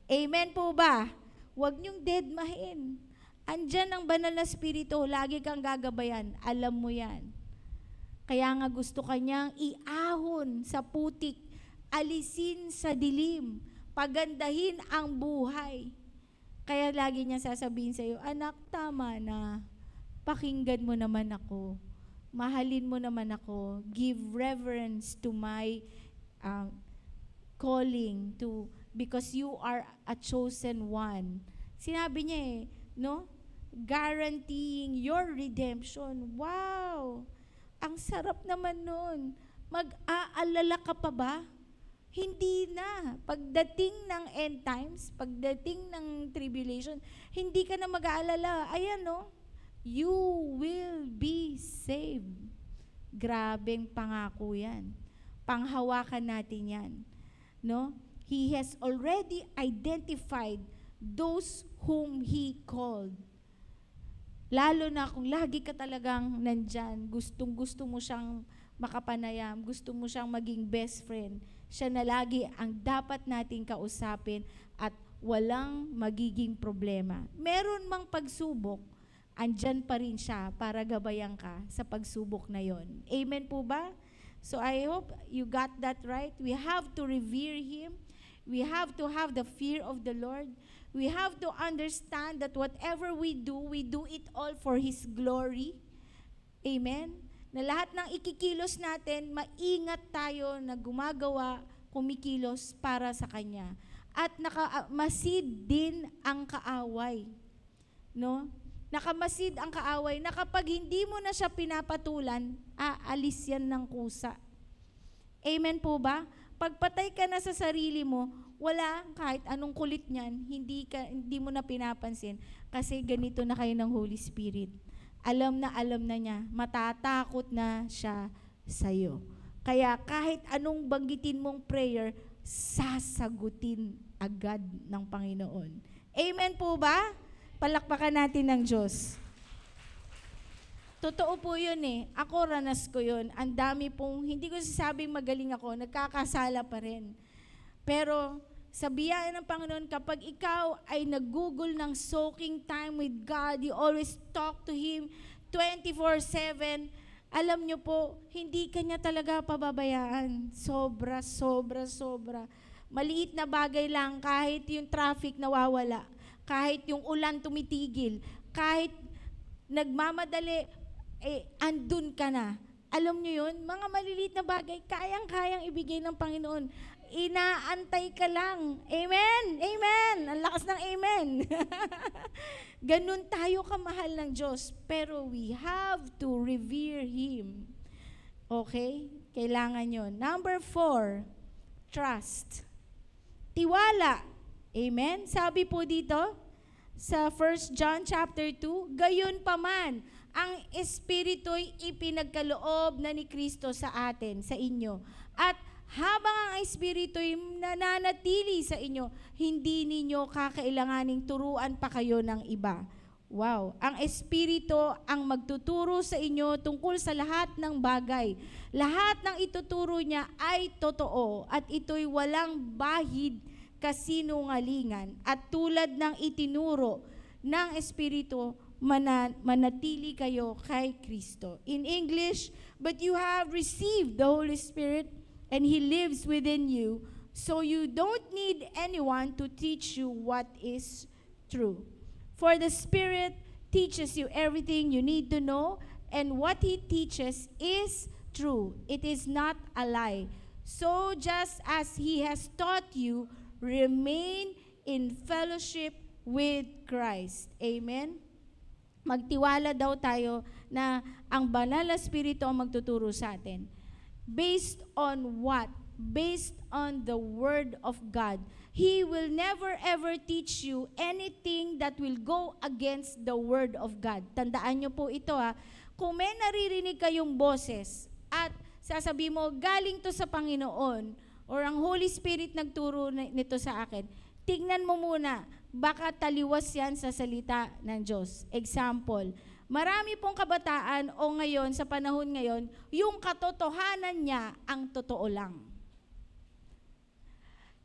Amen po ba? Huwag niyong dedmahin. Andyan ang banal na spirito, lagi kang gagabayan. Alam mo yan. Kaya nga gusto kanyang iahon sa putik, alisin sa dilim, pagandahin ang buhay. Kaya lagi niya sasabihin sa iyo, anak, tama na. Pakinggan mo naman ako. Mahalin mo naman ako. Give reverence to my calling because you are a chosen one. Sinabi niya no? Guaranteeing your redemption. Wow! Ang sarap naman nun. Mag-aalala ka pa ba? Hindi na. Pagdating ng end times, pagdating ng tribulation, hindi ka na mag-aalala. Ayan, no? You will be saved. Grabeng pangako yan. Panghawakan natin yan. No? He has already identified those whom He called. Lalo na kung lagi ka talagang nandyan, gustong-gusto mo siyang makapanayam, gusto mo siyang maging best friend, siya na lagi ang dapat nating kausapin at walang magiging problema. Meron mang pagsubok, andyan pa rin siya para gabayan ka sa pagsubok na yon. Amen po ba? So I hope you got that right. We have to revere Him. We have to have the fear of the Lord. We have to understand that whatever we do it all for His glory. Amen? Na lahat ng ikikilos natin, maingat tayo na gumagawa, kumikilos para sa Kanya. At nakamasid din ang kaaway. No? Nakamasid ang kaaway na kapag hindi mo na siya pinapatulan, aalis yan ng kusa. Amen po ba? Pagpatay ka na sa sarili mo, wala, kahit anong kulit niyan, hindi mo na pinapansin kasi ganito na kayo ng Holy Spirit. Alam na niya, matatakot na siya sa'yo. Kaya kahit anong banggitin mong prayer, sasagutin agad ng Panginoon. Amen po ba? Palakpakan natin ng Diyos. Totoo po yun Ako, ranas ko yun. Ang dami pong, hindi ko sasabing magaling ako, nagkakasala pa rin. Pero sa biyaya ng Panginoon, kapag ikaw ay nag-google ng soaking time with God, you always talk to Him 24/7, alam nyo po, hindi ka niya talaga pababayaan. Sobra. Maliit na bagay lang, kahit yung traffic nawawala, kahit yung ulan tumitigil, kahit nagmamadali, andun ka na. Alam nyo yun, mga maliliit na bagay, kayang-kayang ibigay ng Panginoon. Inaantay ka lang. Amen? Amen! Ang lakas ng amen. Ganun tayo kamahal ng Diyos. Pero we have to revere Him. Okay? Kailangan yun. Number 4, trust. Tiwala. Amen? Sabi po dito, sa 1 John chapter 2, gayon paman, ang Espiritu'y ipinagkaloob na ni Kristo sa atin, sa inyo. At habang ang Espiritu'y nananatili sa inyo, hindi ninyo kakailanganing turuan pa kayo ng iba. Wow! Ang Espiritu ang magtuturo sa inyo tungkol sa lahat ng bagay. Lahat ng ituturo niya ay totoo at ito'y walang bahid kasinungalingan. At tulad ng itinuro ng Espiritu, manatili kayo kay Kristo. In English, but you have received the Holy Spirit and He lives within you, so you don't need anyone to teach you what is true. For the Spirit teaches you everything you need to know, and what He teaches is true. It is not a lie. So just as He has taught you, remain in fellowship with Christ. Amen? magtiwala daw tayo na ang banal na Espiritu ang magtuturo sa atin. Based on what? Based on the Word of God. He will never ever teach you anything that will go against the Word of God. Tandaan nyo po ito ha. Kung may naririnig kayong boses at sasabi mo, galing to sa Panginoon or ang Holy Spirit nagturo nito sa akin, tignan mo muna, baka taliwas yan sa salita ng Diyos. Example, marami pong kabataan o ngayon, sa panahon ngayon, yung katotohanan niya ang totoo lang.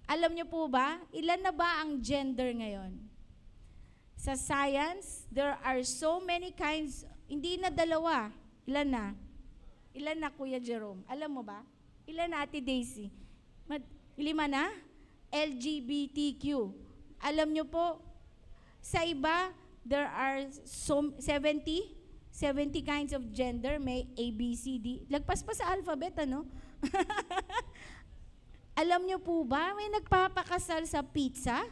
Alam niyo po ba, ilan na ba ang gender ngayon? Sa science, there are so many kinds, hindi na dalawa. Ilan na? Ilan na, Kuya Jerome? Alam mo ba? Ilan na, Ate Daisy? 5 na? LGBTQ. Alam niyo po, sa iba, there are 70 kinds of gender. May A, B, C, D. Lagpas pa sa alphabet, ano? Alam niyo po ba, may nagpapakasal sa pizza?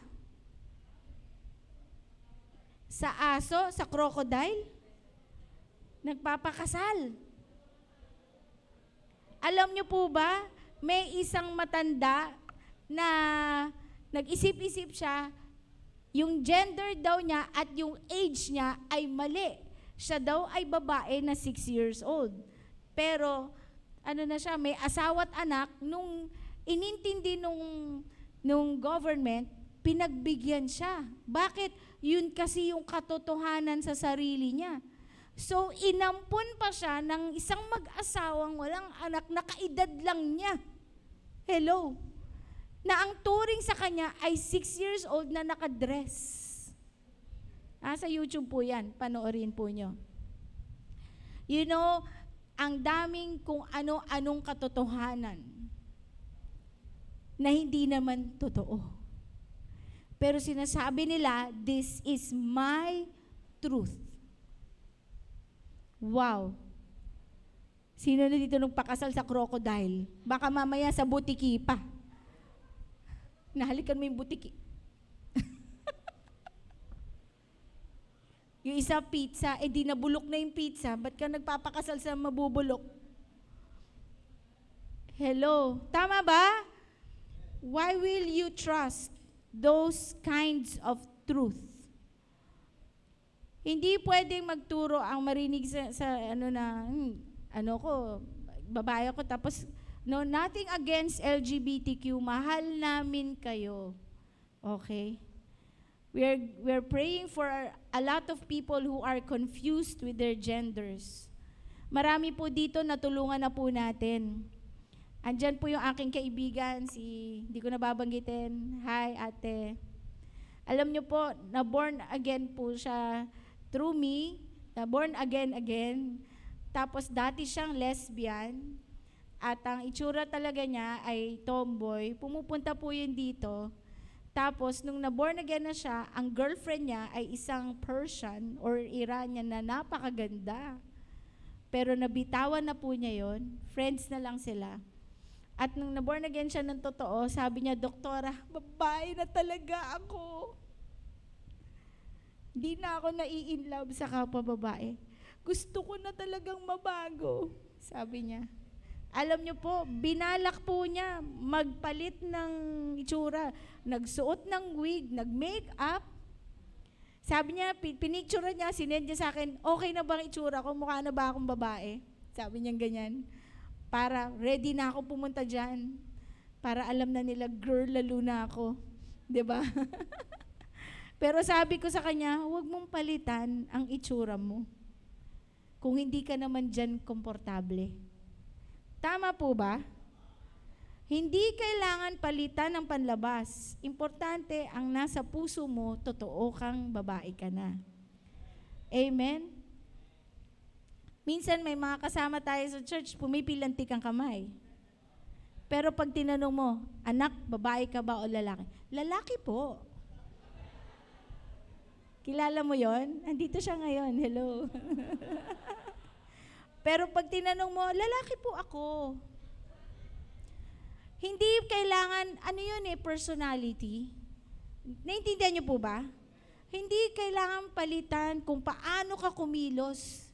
Sa aso? Sa crocodile? Nagpapakasal. Alam niyo po ba, may isang matanda na nag-isip-isip siya, yung gender daw niya at yung age niya ay mali. Siya daw ay babae na 6 years old. Pero, ano na siya, may asawa at anak, nung inintindi nung government, pinagbigyan siya. Bakit? Yun kasi yung katotohanan sa sarili niya. So, inampun pa siya ng isang mag-asawang walang anak na kaedad lang niya. Hello? Na ang turing sa kanya ay 6 years old na nakadress. Sa YouTube po yan. Panoorin po nyo. You know, ang daming kung ano-anong katotohanan na hindi naman totoo. Pero sinasabi nila, this is my truth. Wow. Sino na dito nung pakasal sa crocodile? Baka mamaya sa butiki pa. Nahalikan mo yung butiki. Yung isa pizza, di nabulok na yung pizza. Ba't ka nagpapakasal sa mabubulok? Hello? Tama ba? Why will you trust those kinds of truth? Hindi pwedeng magturo ang marinig sa babae ko, tapos, no, nothing against LGBTQ, mahal namin kayo. Okay? We're praying for a lot of people who are confused with their genders. Marami po dito, natulungan na po natin. Andyan po yung aking kaibigan, hindi ko nababanggitin. Hi, ate. Alam niyo po, na-born again po siya through me, na-born again. Tapos dati siyang lesbian, at ang itsura talaga niya ay tomboy. Pumupunta po yun dito. Tapos, nung na-born again na siya, ang girlfriend niya ay isang Persian or Iranian na napakaganda. Pero nabitawan na po niya yon. Friends na lang sila. At nung na-born again siya ng totoo, sabi niya, Doktora, babae na talaga ako. Hindi na ako nai-inlove sa kapwa babae. Gusto ko na talagang mabago, sabi niya. Alam niyo po, binalak po niya magpalit ng itsura. Nagsuot ng wig, nag-makeup. Sabi niya, pinicture niya, sinend niya sa akin, okay na ba ang itsura ko? Mukha na ba akong babae? Sabi niya ganyan. Para ready na ako pumunta dyan. Para alam na nila, girl, lalo na ako. 'Di ba? Pero sabi ko sa kanya, huwag mong palitan ang itsura mo. Kung hindi ka naman dyan komportable. Tama po ba? Hindi kailangan palitan ang panlabas. Importante, ang nasa puso mo, totoo kang babae ka na. Amen? Minsan may mga kasama tayo sa church, pumipilantik ang kamay. Pero pag tinanong mo, anak, babae ka ba o lalaki? Lalaki po. Kilala mo yon? Andito siya ngayon. Hello. Pero pag tinanong mo, lalaki po ako. Hindi kailangan, personality. Naintindihan niyo po ba? Hindi kailangan palitan kung paano ka kumilos.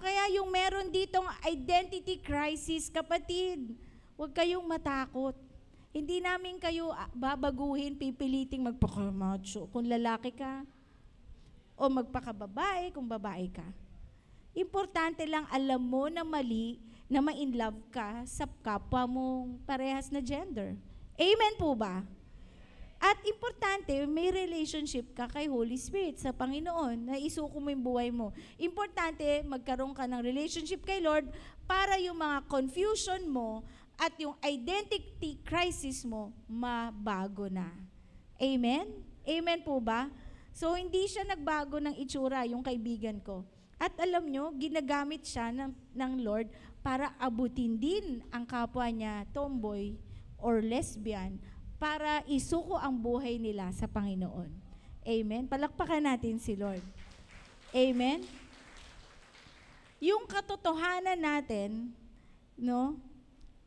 Kaya yung meron ditong identity crisis, kapatid, huwag kayong matakot. Hindi namin kayo babaguhin, pipiliting magpakamacho kung lalaki ka o magpakababae kung babae ka. Importante lang alam mo na mali na ma-in love ka sa kapwa mong parehas na gender. Amen po ba? At importante, may relationship ka kay Holy Spirit sa Panginoon na isuko mo yung buhay mo. Importante, magkaroon ka ng relationship kay Lord para yung mga confusion mo at yung identity crisis mo mabago na. Amen? Amen po ba? So, hindi siya nagbago ng itsura, yung kaibigan ko. At alam nyo, ginagamit siya ng Lord para abutin din ang kapwa niya, tomboy or lesbian, para isuko ang buhay nila sa Panginoon. Amen? Palakpakan natin si Lord. Amen? Yung katotohanan natin, no,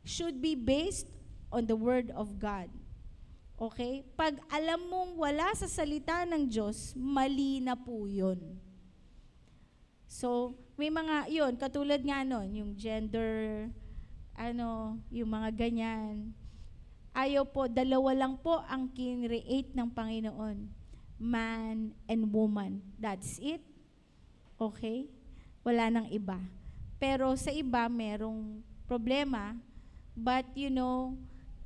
should be based on the Word of God. Okay? Pag alam mong wala sa salita ng Diyos, mali na po yun. So, may mga, yun, katulad nga nun, yung gender, yung mga ganyan. Ayaw po, dalawa lang po ang kinreate ng Panginoon. Man and woman. That's it. Okay? Wala nang iba. Pero sa iba, merong problema. But you know,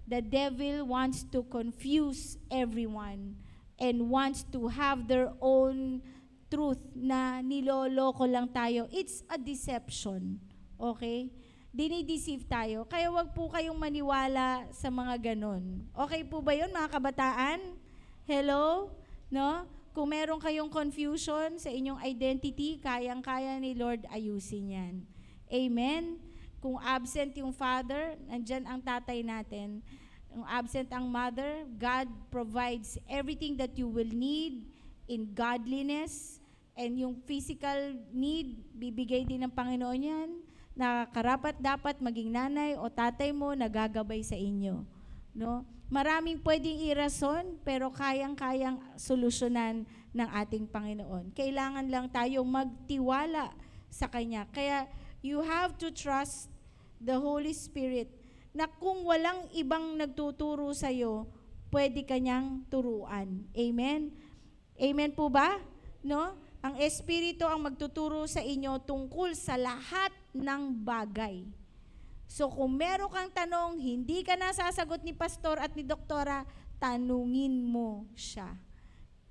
the devil wants to confuse everyone and wants to have their own truth na niloloko lang tayo. It's a deception. Okay? Dinideceive tayo. Kaya wag po kayong maniwala sa mga ganon. Okay po ba yun, mga kabataan? Hello? No? Kung meron kayong confusion sa inyong identity, kayang-kaya ni Lord ayusin yan. Amen? Kung absent yung father, nandyan ang tatay natin. Kung absent ang mother, God provides everything that you will need in godliness. And yung physical need, bibigay din ng Panginoon yan, na karapat dapat maging nanay o tatay mo nagagabay sa inyo. No? Maraming pwedeng irason, pero kayang-kayang solusyonan ng ating Panginoon. Kailangan lang tayo magtiwala sa Kanya. Kaya you have to trust the Holy Spirit na kung walang ibang nagtuturo sa'yo, pwede Kanyang turuan. Amen? Amen po ba? No? Ang Espiritu ang magtuturo sa inyo tungkol sa lahat ng bagay. So kung meron kang tanong, hindi ka nasasagot ni pastor at ni doktora, tanungin mo siya.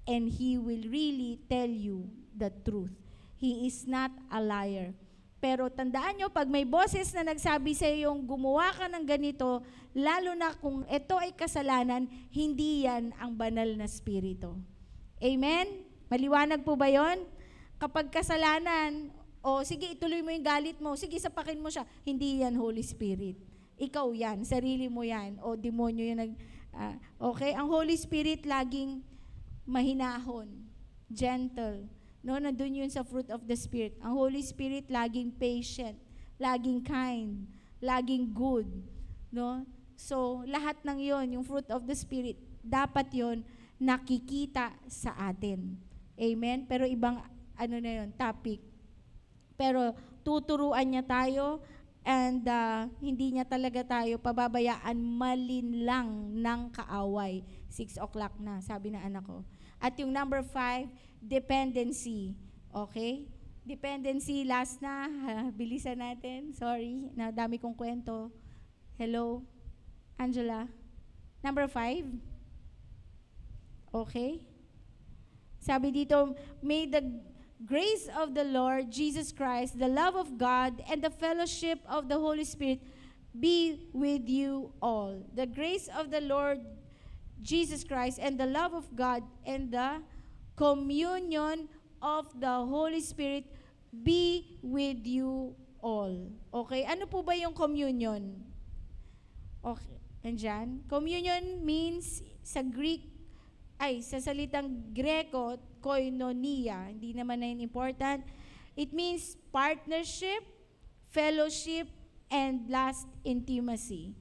And he will really tell you the truth. He is not a liar. Pero tandaan nyo, pag may boses na nagsabi sa yung gumawa ka ng ganito, lalo na kung ito ay kasalanan, hindi yan ang banal na spirito. Amen? Maliwanag po ba yon? Kapag kasalanan, sige, ituloy mo yung galit mo, sige, sapakin mo siya. Hindi yan Holy Spirit. Ikaw yan, sarili mo yan, o demonyo yung okay? Ang Holy Spirit laging mahinahon, gentle. No, nandun yun sa fruit of the Spirit. Ang Holy Spirit laging patient, laging kind, laging good. No? So, lahat ng yon, yung fruit of the Spirit, dapat yon nakikita sa atin. Amen? Pero ibang, na yun, topic. Pero tuturuan niya tayo and hindi niya talaga tayo pababayaan malinlang ng kaaway. 6 o'clock na, sabi na anak ko. At yung number 5, dependency. Okay? Dependency, last na. Bilisan natin. Sorry, dami kong kwento. Hello? Angela? Number 5? Okay? Sabi dito, may the grace of the Lord Jesus Christ, the love of God, and the fellowship of the Holy Spirit be with you all. The grace of the Lord Jesus Christ and the love of God and the communion of the Holy Spirit be with you all. Okay? Ano po ba yung communion? Okay. Andyan? Communion means sa sa salitang Greko, koinonia, hindi naman na yun important. It means partnership, fellowship, and last, intimacy.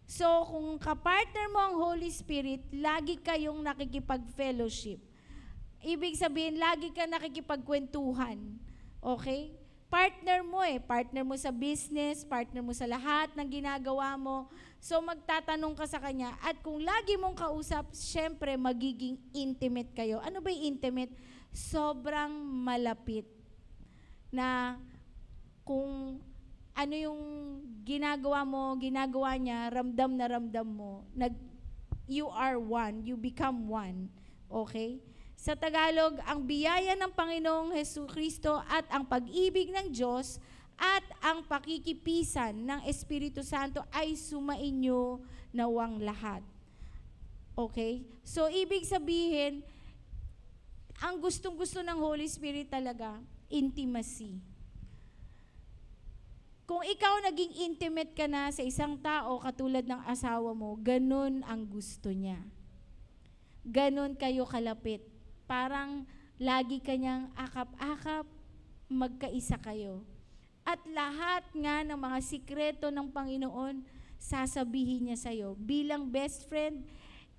So, kung kapartner mo ang Holy Spirit, lagi kayong nakikipag-fellowship. Ibig sabihin, lagi ka nakikipagkwentuhan. Okay? Partner mo sa business, partner mo sa lahat ng ginagawa mo. So magtatanong ka sa kanya. At kung lagi mong kausap, syempre magiging intimate kayo. Ano ba yung intimate? Sobrang malapit. Na kung ano yung ginagawa mo, ginagawa niya, ramdam na ramdam mo. You are one, you become one. Okay? Sa Tagalog, ang biyaya ng Panginoong Jesucristo at ang pag-ibig ng Diyos at ang pakikipisan ng Espiritu Santo ay sumainyo nawang lahat. Okay? So, ibig sabihin, ang gustong-gusto ng Holy Spirit talaga, intimacy. Kung ikaw naging intimate ka na sa isang tao katulad ng asawa mo, ganun ang gusto niya. Ganun kayo kalapit. Parang lagi kanyang akap-akap, magkaisa kayo. At lahat nga ng mga sikreto ng Panginoon, sasabihin niya sa'yo. Bilang best friend,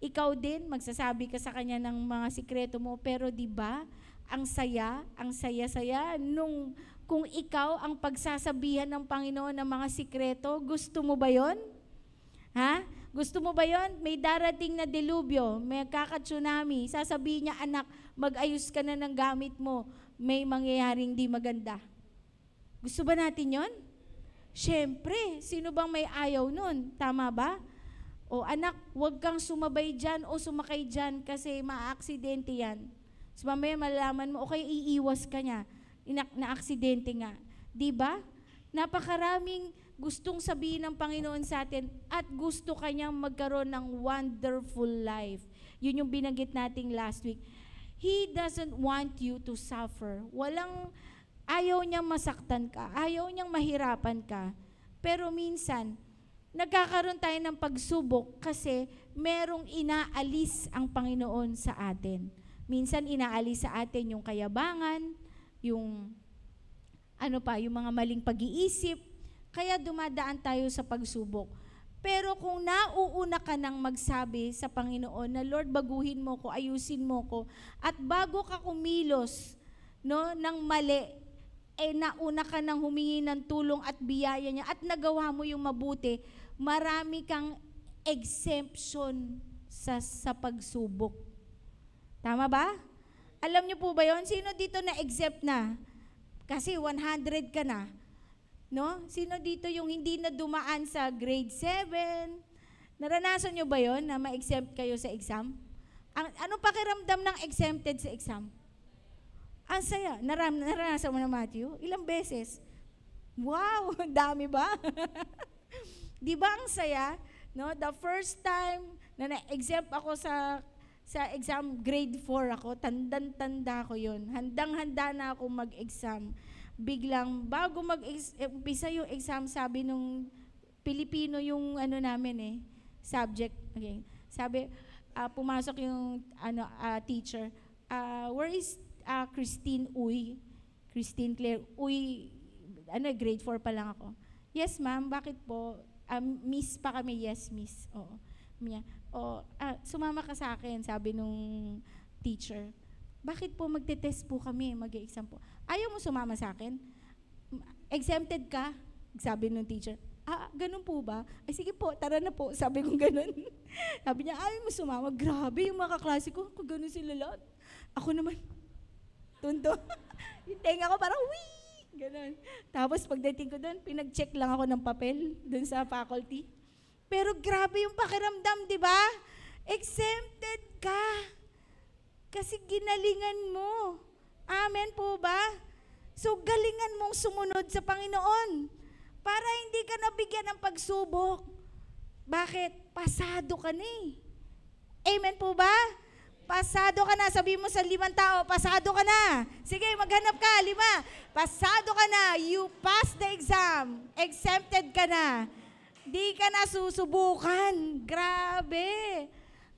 ikaw din, magsasabi ka sa kanya ng mga sikreto mo. Pero di ba ang saya-saya nung kung ikaw ang pagsasabihan ng Panginoon ng mga sikreto, gusto mo ba yon? Ha? Gusto mo ba yon? May darating na delubyo, may kaka-tsunami, sasabihin niya, anak, mag-ayos ka na ng gamit mo, may mangyayaring di maganda. Gusto ba natin yon? Siyempre, sino bang may ayaw nun? Tama ba? O anak, huwag kang sumabay dyan o sumakay dyan kasi maaaksidente yan. So mamaya malalaman mo, okay, iiwas ka niya. Na-aksidente nga. Diba? Napakaraming gustong sabihin ng Panginoon sa atin at gusto kanyang magkaroon ng wonderful life. Yun yung binanggit nating last week. He doesn't want you to suffer. Ayaw niyang masaktan ka. Ayaw niyang mahirapan ka. Pero minsan, nagkakaroon tayo ng pagsubok kasi merong inaalis ang Panginoon sa atin. Minsan inaalis sa atin yung kayabangan, yung yung mga maling pag-iisip, kaya dumadaan tayo sa pagsubok. Pero kung nauuna ka nang magsabi sa Panginoon na, Lord, baguhin mo ko, ayusin mo ko, at bago ka kumilos ng mali, nauna ka nang humingi ng tulong at biyaya niya, at nagawa mo yung mabuti, marami kang exemption sa pagsubok. Tama ba? Alam niyo po ba yon? Sino dito na-exempt na? Kasi 100 ka na. No? Sino dito yung hindi na dumaan sa grade 7? Naranasan niyo ba yon na ma-exempt kayo sa exam? Ano pakiramdam ng exempted sa exam? Ang saya. Naranasan mo na, Matthew? Ilang beses? Wow! Dami ba? Di ba ang saya? No? The first time na na-exempt ako sa exam, grade 4 ako, tandang-tanda ko yun. Handang-handa na ako mag-exam. Biglang, bago mag-umpisa yung exam, sabi nung Pilipino yung namin subject. Okay. Sabi, pumasok yung teacher, where is Christine Uy? Christine Claire Uy, grade 4 pa lang ako. Yes, ma'am, bakit po? Miss pa kami, yes, miss. Oo. Sumama ka sa akin, sabi nung teacher. Bakit po magte-test po kami, mag-exam po? Ayaw mo sumama sa akin? Exempted ka? Sabi nung teacher. Ganun po ba? Ay sige po, tara na po. Sabi kong ganun. Sabi niya, ayaw mo sumama. Grabe yung mga kaklase ko, ganun sila lahat. Ako naman, tundo. Yung tenga ko parang, wii! Ganun. Tapos pagdating ko doon, pinag-check lang ako ng papel doon sa faculty. Pero grabe yung pakiramdam, di ba? Exempted ka. Kasi ginalingan mo. Amen po ba? So, galingan mong sumunod sa Panginoon para hindi ka nabigyan ng pagsubok. Bakit? Pasado ka na eh. Amen po ba? Pasado ka na. Sabi mo sa 5 tao, pasado ka na. Sige, maghanap ka, 5. Pasado ka na. You passed the exam. Exempted ka na. Di ka na susubukan. Grabe.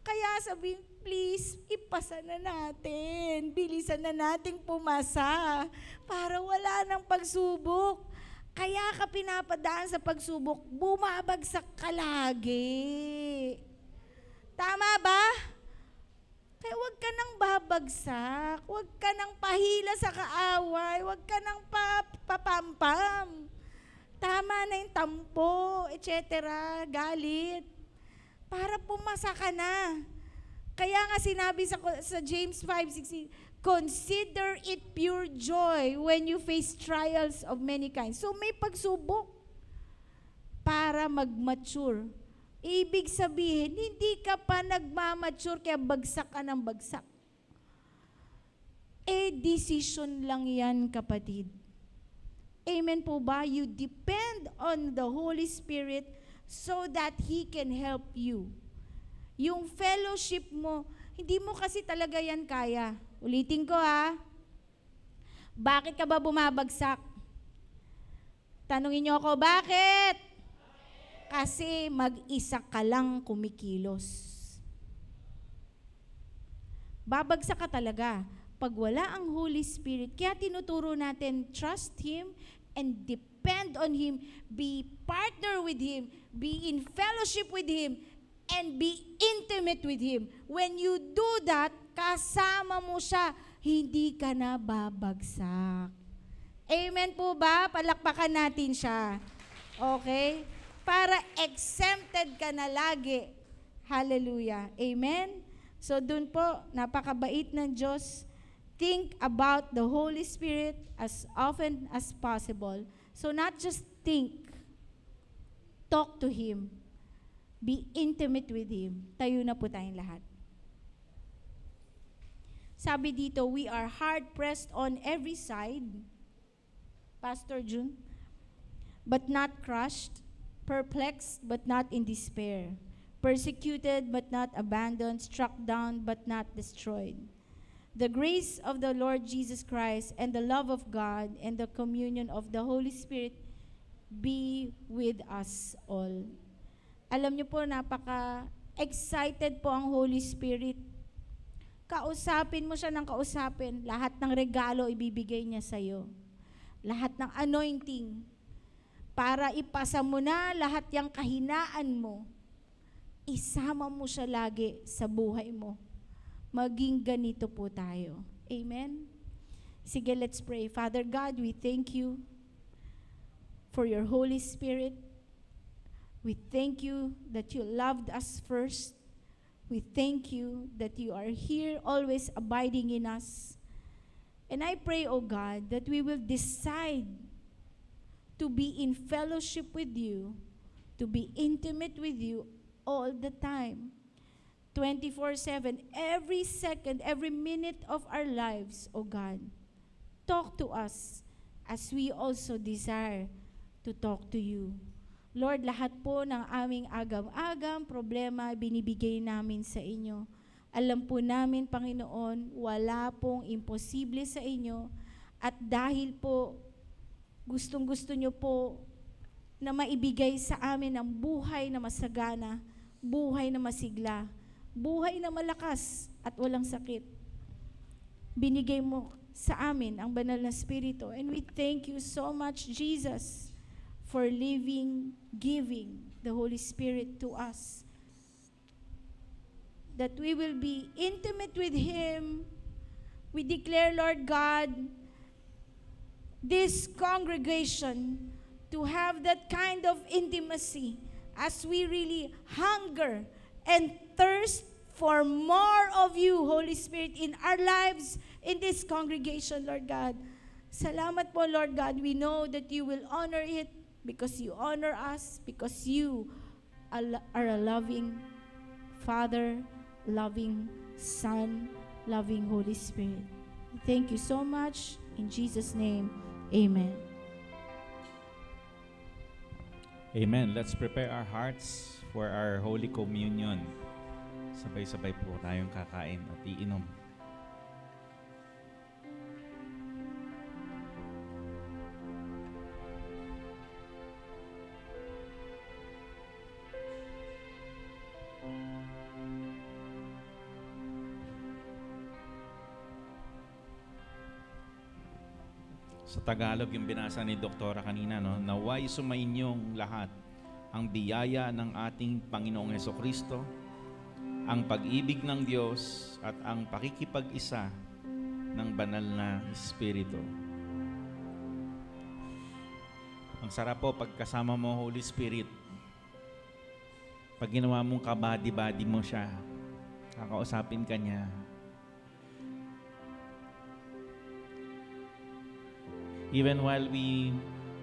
Kaya sabi, please, ipasa na natin. Bilisan na nating pumasa para wala nang pagsubok. Kaya ka pinapadaan sa pagsubok, bumabagsak ka lagi. Tama ba? Kaya huwag ka nang babagsak. Huwag ka nang pahila sa kaaway. Huwag ka nang papampam. Tama na yung tampo, etc., galit. Para pumasa ka na. Kaya nga sinabi sa James 5:16, consider it pure joy when you face trials of many kinds. So may pagsubok para mag-mature. Ibig sabihin, hindi ka pa nagmamature kaya bagsak ka ng bagsak. Decision lang yan, kapatid. Amen po ba? You depend on the Holy Spirit so that He can help you. Yung fellowship mo, hindi mo kasi talaga yan kaya. Ulitin ko ha. Bakit ka ba bumabagsak? Tanungin niyo ako, bakit? Kasi mag-isa ka lang kumikilos. Babagsak ka talaga pag wala ang Holy Spirit. Kaya tinuturo natin, trust Him and depend on Him. Be partner with Him. Be in fellowship with Him. And be intimate with Him. When you do that, kasama mo siya, hindi ka na babagsak. Amen po ba? Palakpakan natin siya. Okay? Para exempted ka na lagi. Hallelujah. Amen? So dun po, napakabait ng Diyos. Think about the Holy Spirit as often as possible. So not just think, talk to Him. Be intimate with Him. Tayo na po tayong lahat. Sabi dito, we are hard-pressed on every side, Pastor June, but not crushed, perplexed, but not in despair, persecuted, but not abandoned, struck down, but not destroyed. The grace of the Lord Jesus Christ and the love of God and the communion of the Holy Spirit be with us all. Alam niyo po, napaka-excited po ang Holy Spirit. Kausapin mo siya ng kausapin. Lahat ng regalo ibibigay niya sa'yo. Lahat ng anointing. Para ipasa mo na lahat yung kahinaan mo. Isama mo siya lagi sa buhay mo. Maging ganito po tayo. Amen? Sige, let's pray. Father God, we thank you for your Holy Spirit. We thank you that you loved us first. We thank you that you are here always abiding in us. And I pray, O God, that we will decide to be in fellowship with you, to be intimate with you all the time. 24/7, every second, every minute of our lives, O God. Talk to us as we also desire to talk to you. Lord, lahat po ng aming agam-agam, problema, binibigay namin sa inyo. Alam po namin, Panginoon, wala pong imposible sa inyo. At dahil po, gustong-gusto nyo po na maibigay sa amin ang buhay na masagana, buhay na masigla, buhay na malakas at walang sakit. Binigay mo sa amin ang banal na Espiritu. And we thank you so much, Jesus, for giving the Holy Spirit to us. That we will be intimate with Him. We declare, Lord God, this congregation to have that kind of intimacy as we really hunger and thirst for more of you, Holy Spirit, in our lives, in this congregation, Lord God. Salamat po, Lord God. We know that you will honor it because you honor us, because you are a loving Father, loving Son, loving Holy Spirit. Thank you so much. In Jesus' name, amen. Amen. Let's prepare our hearts for our Holy Communion. Sabay-sabay po tayong kakain at iinom. Sa Tagalog yung binasa ni Doktora kanina, no? Naway sumainyong lahat ang biyaya ng ating Panginoong Hesukristo, ang pag-ibig ng Diyos at ang pakikipag-isa ng banal na Espiritu. Ang sarap po pagkasama mo, Holy Spirit. Pag ginawa mong kabady-bady mo siya, kakausapin ka niya. Even while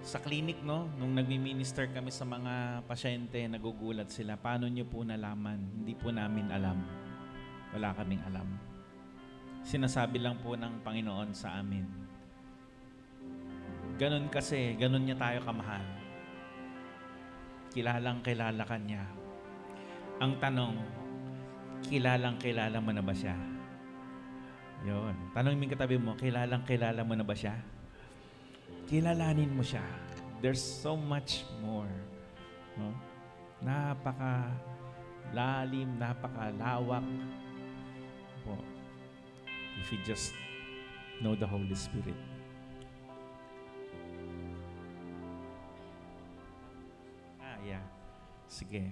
sa clinic, no, nung nagmi-minister kami sa mga pasyente, nagugulat sila. Paano nyo po nalaman? Hindi po namin alam. Wala kaming alam. Sinasabi lang po ng Panginoon sa amin. Ganon kasi, ganon niya tayo kamahal. Kilalang kilala ka niya. Ang tanong, kilalang kilala mo na ba siya? Yun. Tanong mo yung katabi mo, kilalang kilala mo na ba siya? Kilalanin mo siya. There's so much more. No? Napaka-lalim, napaka-lawak. Po. If you just know the Holy Spirit. Yeah. Sige.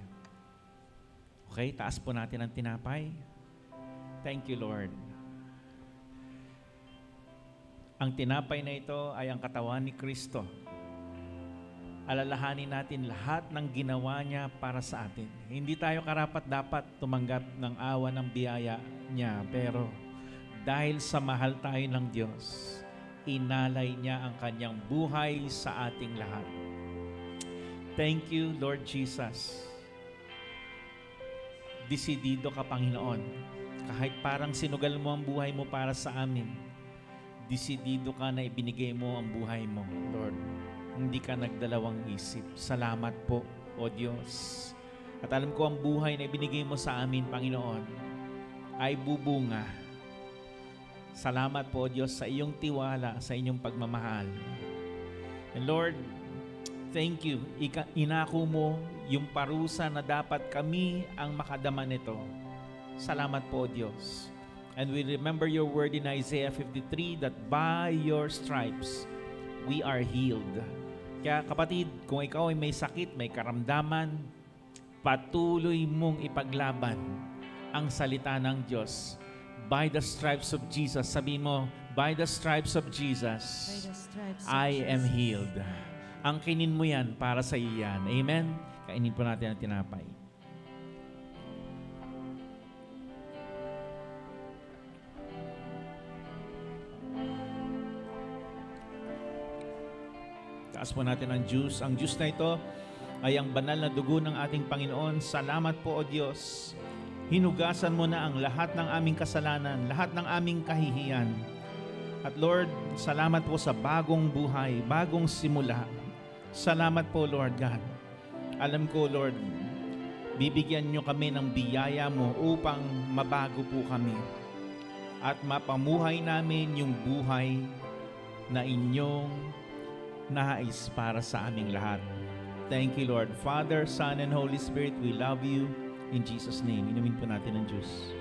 Okay, taas po natin ang tinapay. Thank you, Lord. Ang tinapay na ito ay ang katawan ni Kristo. Alalahanin natin lahat ng ginawa niya para sa atin. Hindi tayo karapat-dapat tumanggap ng awa ng biyaya niya, pero dahil sa mahal tayo ng Diyos, inalay niya ang kanyang buhay sa ating lahat. Thank you, Lord Jesus. Desidido ka, Panginoon. Kahit parang sinugal mo ang buhay mo para sa amin, desidido ka na ibinigay mo ang buhay mo, Lord. Hindi ka nagdalawang isip. Salamat po, O Diyos. At alam ko ang buhay na ibinigay mo sa amin, Panginoon, ay bubunga. Salamat po, O Diyos, sa iyong tiwala, sa inyong pagmamahal. And Lord, thank you. Inako mo yung parusa na dapat kami ang makadama nito. Salamat po, O Diyos. And we remember your word in Isaiah 53 that by your stripes, we are healed. Kaya kapatid, kung ikaw ay may sakit, may karamdaman, patuloy mong ipaglaban ang salita ng Diyos. By the stripes of Jesus, sabi mo, by the stripes of Jesus, I am healed. Ang kinin mo yan, para sa iyo yan. Amen? Kainin po natin ang tinapay. Taas po natin ang juice. Ang juice na ito ay ang banal na dugo ng ating Panginoon. Salamat po, O Diyos. Hinugasan mo na ang lahat ng aming kasalanan, lahat ng aming kahihiyan. At Lord, salamat po sa bagong buhay, bagong simula. Salamat po, Lord God. Alam ko, Lord, bibigyan nyo kami ng biyaya mo upang mabago po kami at mapamuhay namin yung buhay na inyong nais para sa aming lahat. Thank you, Lord. Father, Son, and Holy Spirit, we love you. In Jesus' name, inumin po natin ang juice.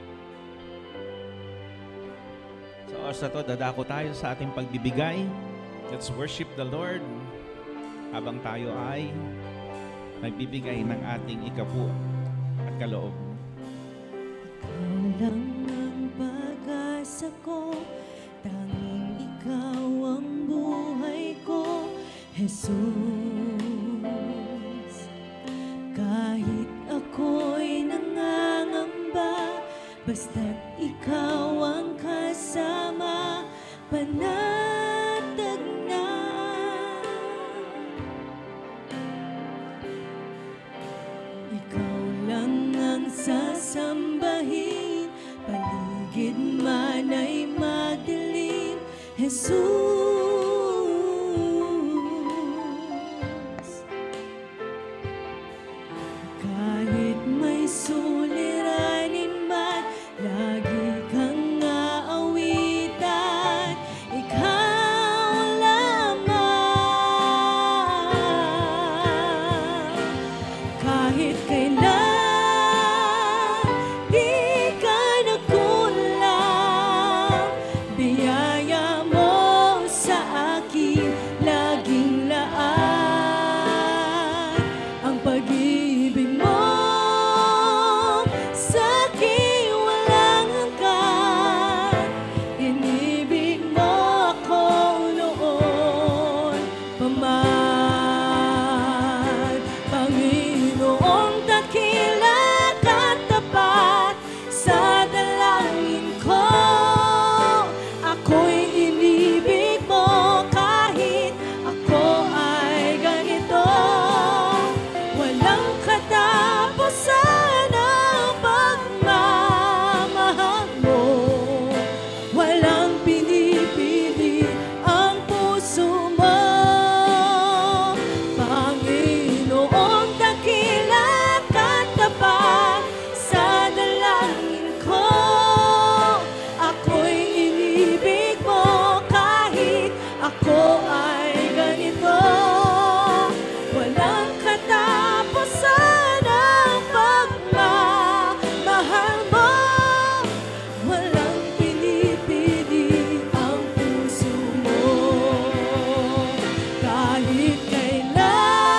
Sa oras na to, dadako tayo sa ating pagbibigay. Let's worship the Lord habang tayo ay nagbibigay ng ating ikapu at kaloob. Ikaw lang ang pag-asa ko, tanging ikaw ang buhay ko, Jesus. Kahit ako'y nangangamba, basta't ikaw ang kasama, panatag na. Ikaw lang ang sasambahin, paligid man ay madilim, Jesus. Kahit may suliranin man, lagi kang aawitan, ikaw lamang. Kahit kailan, di ka nagkulang, biyaya mo ako ay ganito. Walang katapusan ang pagmamahal mo. Walang pinipili ang puso mo. Kahit kailan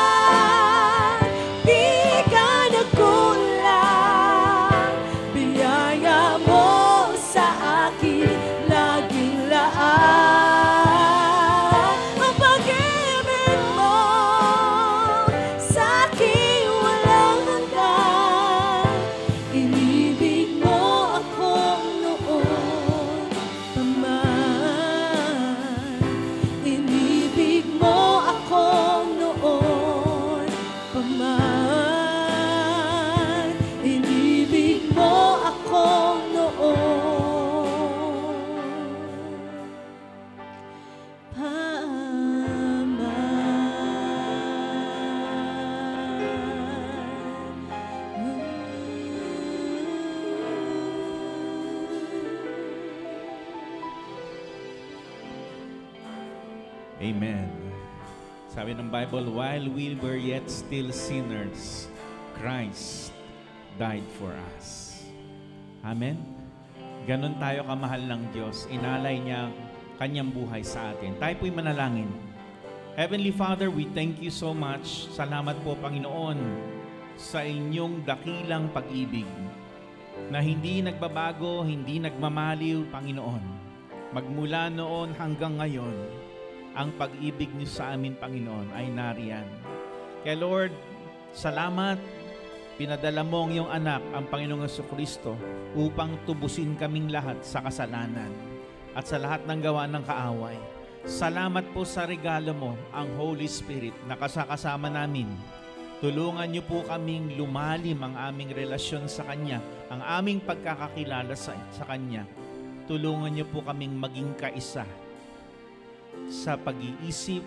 di ka nagkulang, biyaya mo sa akin laging laan. Ang pag-ibig mo sa akin walang hanggan. Inibig mo akong noon pa man. Inibig mo akong noon pa man. Inibig mo akong noon pa Amen. Sabi ng Bible, while we were yet still sinners, Christ died for us. Amen? Ganon tayo kamahal ng Diyos. Inalay niya kanyang buhay sa atin. Tayo po'y manalangin. Heavenly Father, we thank you so much. Salamat po, Panginoon, sa inyong dakilang pag-ibig na hindi nagbabago, hindi nagmamaliw, Panginoon. Magmula noon hanggang ngayon, ang pag-ibig niyo sa amin, Panginoon, ay nariyan. Kaya Lord, salamat, pinadala mo ang iyong anak, ang Panginoong Jesucristo, upang tubusin kaming lahat sa kasalanan at sa lahat ng gawa ng kaaway. Salamat po sa regalo mo, ang Holy Spirit, na kasakasama namin. Tulungan niyo po kaming lumalim ang aming relasyon sa Kanya, ang aming pagkakakilala sa Kanya. Tulungan niyo po kaming maging kaisa sa pag-iisip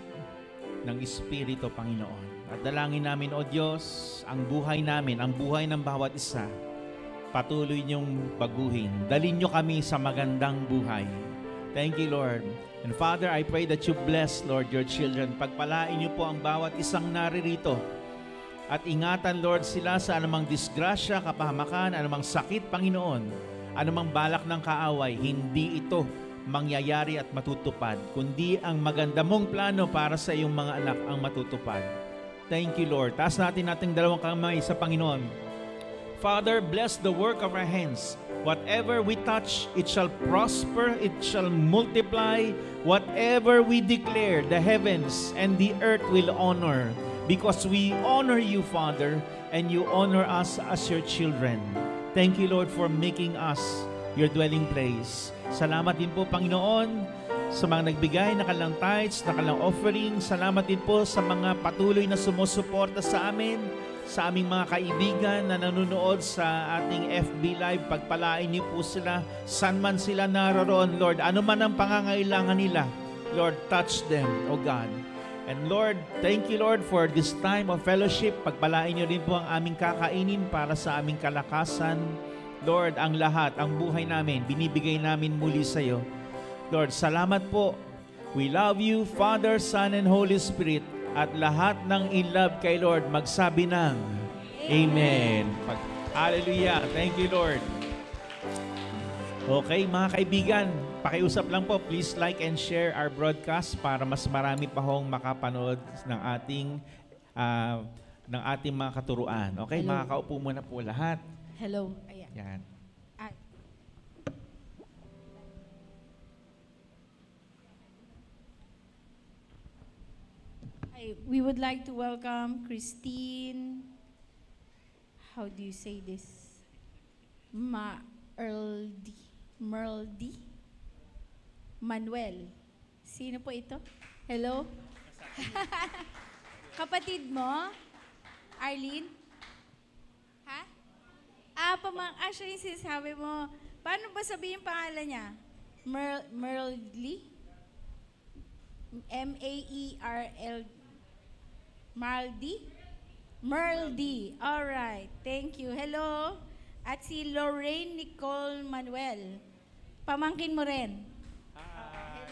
ng Espiritu, Panginoon. At dalangin namin, O Diyos, ang buhay namin, ang buhay ng bawat isa, patuloy niyong baguhin. Dalhin niyo kami sa magandang buhay. Thank you, Lord. And Father, I pray that you bless, Lord, your children. Pagpalain niyo po ang bawat isang naririto. At ingatan, Lord, sila sa anumang disgrasya, kapahamakan, anumang sakit, Panginoon, anumang balak ng kaaway. Hindi ito mangyayari at matutupad, kundi ang maganda mong plano para sa iyong mga anak ang matutupad. Thank you, Lord. Taas natin ating dalawang kamay sa Panginoon. Father, bless the work of our hands. Whatever we touch, it shall prosper, it shall multiply. Whatever we declare, the heavens and the earth will honor, because we honor you, Father, and you honor us as your children. Thank you, Lord, for making us your dwelling place. Salamat din po, Panginoon, sa mga nagbigay na kanilang tithes, na kanilang offering. Salamat din po sa mga patuloy na sumusuporta sa amin, sa aming mga kaibigan na nanonood sa ating FB Live. Pagpalain niyo po sila, saan man sila naroon, Lord. Ano man ang pangangailangan nila, Lord, touch them, O God. And Lord, thank you, Lord, for this time of fellowship. Pagpalain niyo rin po ang aming kakainin para sa aming kalakasan. Lord, ang lahat, ang buhay namin, binibigay namin muli sa iyo. Lord, salamat po. We love you, Father, Son, and Holy Spirit. At lahat ng in love kay Lord, magsabi ng Amen. Hallelujah. Thank you, Lord. Okay, mga kaibigan, pakiusap lang po, please like and share our broadcast para mas marami pa hong makapanood ng ating mga katuruan. Okay, Hello. makakaupo muna po lahat. Hello. Ayan. Yan. Ay. We would like to welcome Christine. How do you say this? Merldy Manuel. Sino po ito? Hello? Kapatid mo? Arlene? Ha? Actually, sinasabi mo, paano ba sabihin yung pangalan niya? Merldy? M-A-E-R-L Marldy? Merldy. Alright. Thank you. Hello. At si Lorraine Nicole Manuel. Pamangkin mo rin.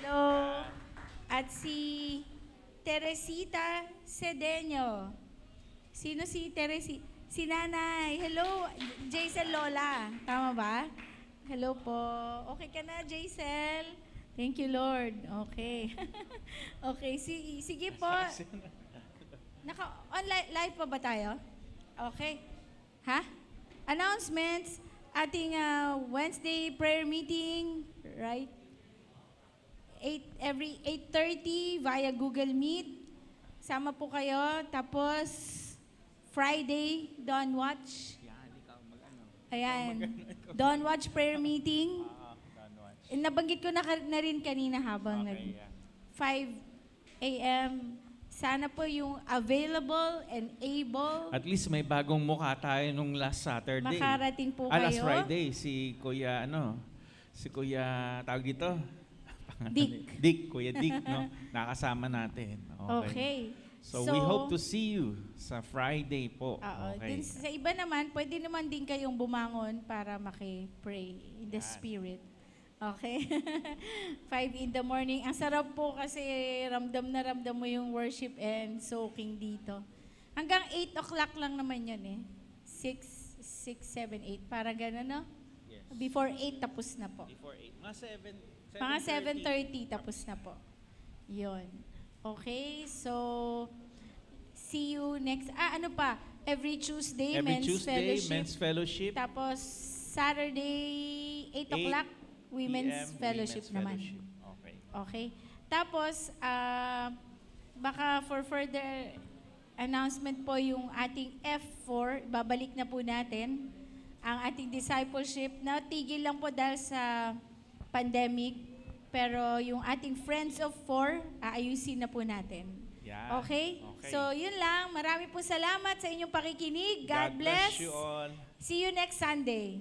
Hello. At si Teresita Cedeño. Sino si Teresita? Si Nanay. Hello, Jaisel Lola. Tama ba? Hello po. Okay ka na, Jaisel? Thank you, Lord. Okay. Okay, sige po. Live pa ba tayo? Okay. Ha? Announcements. Ating Wednesday prayer meeting, right? Every 8:30 via Google Meet. Sama po kayo. Tapos, Friday, Dawn Watch. Ayan. Dawn Watch prayer meeting. Nabanggit ko na rin kanina habang 5 a.m. Sana po yung available and able. At least may bagong mukha tayo nung last Saturday. Makarating po kayo. Last Friday, si Kuya, tawag dito? Dick. Kuya Dick, no? Nakasama natin. Okay. So we hope to see you sa Friday po. Okay. Din sa iba naman, pwede naman din kayong bumangon para maki-pray in the Spirit. Okay? 5 in the morning. Ang sarap po kasi ramdam na ramdam mo yung worship and soaking dito. Hanggang 8 o'clock lang naman yun eh. 6, 7, 8. Para gano'n, no? Yes. Before 8, tapos na po. Before 8. Mga 7:30, tapos na po. Yun. Okay, so see you next, ano pa? Every Tuesday, Men's Fellowship. Tapos Saturday, 8 o'clock, Women's Fellowship naman. Okay. Okay. Tapos, baka for further announcement po yung ating F4, babalik na po natin ang ating discipleship. Natigil lang po dahil sa pandemic, pero yung ating Friends of Four, aayusin na po natin. Yeah. Okay? So, yun lang. Marami po salamat sa inyong pakikinig. God bless. you all. See you next Sunday.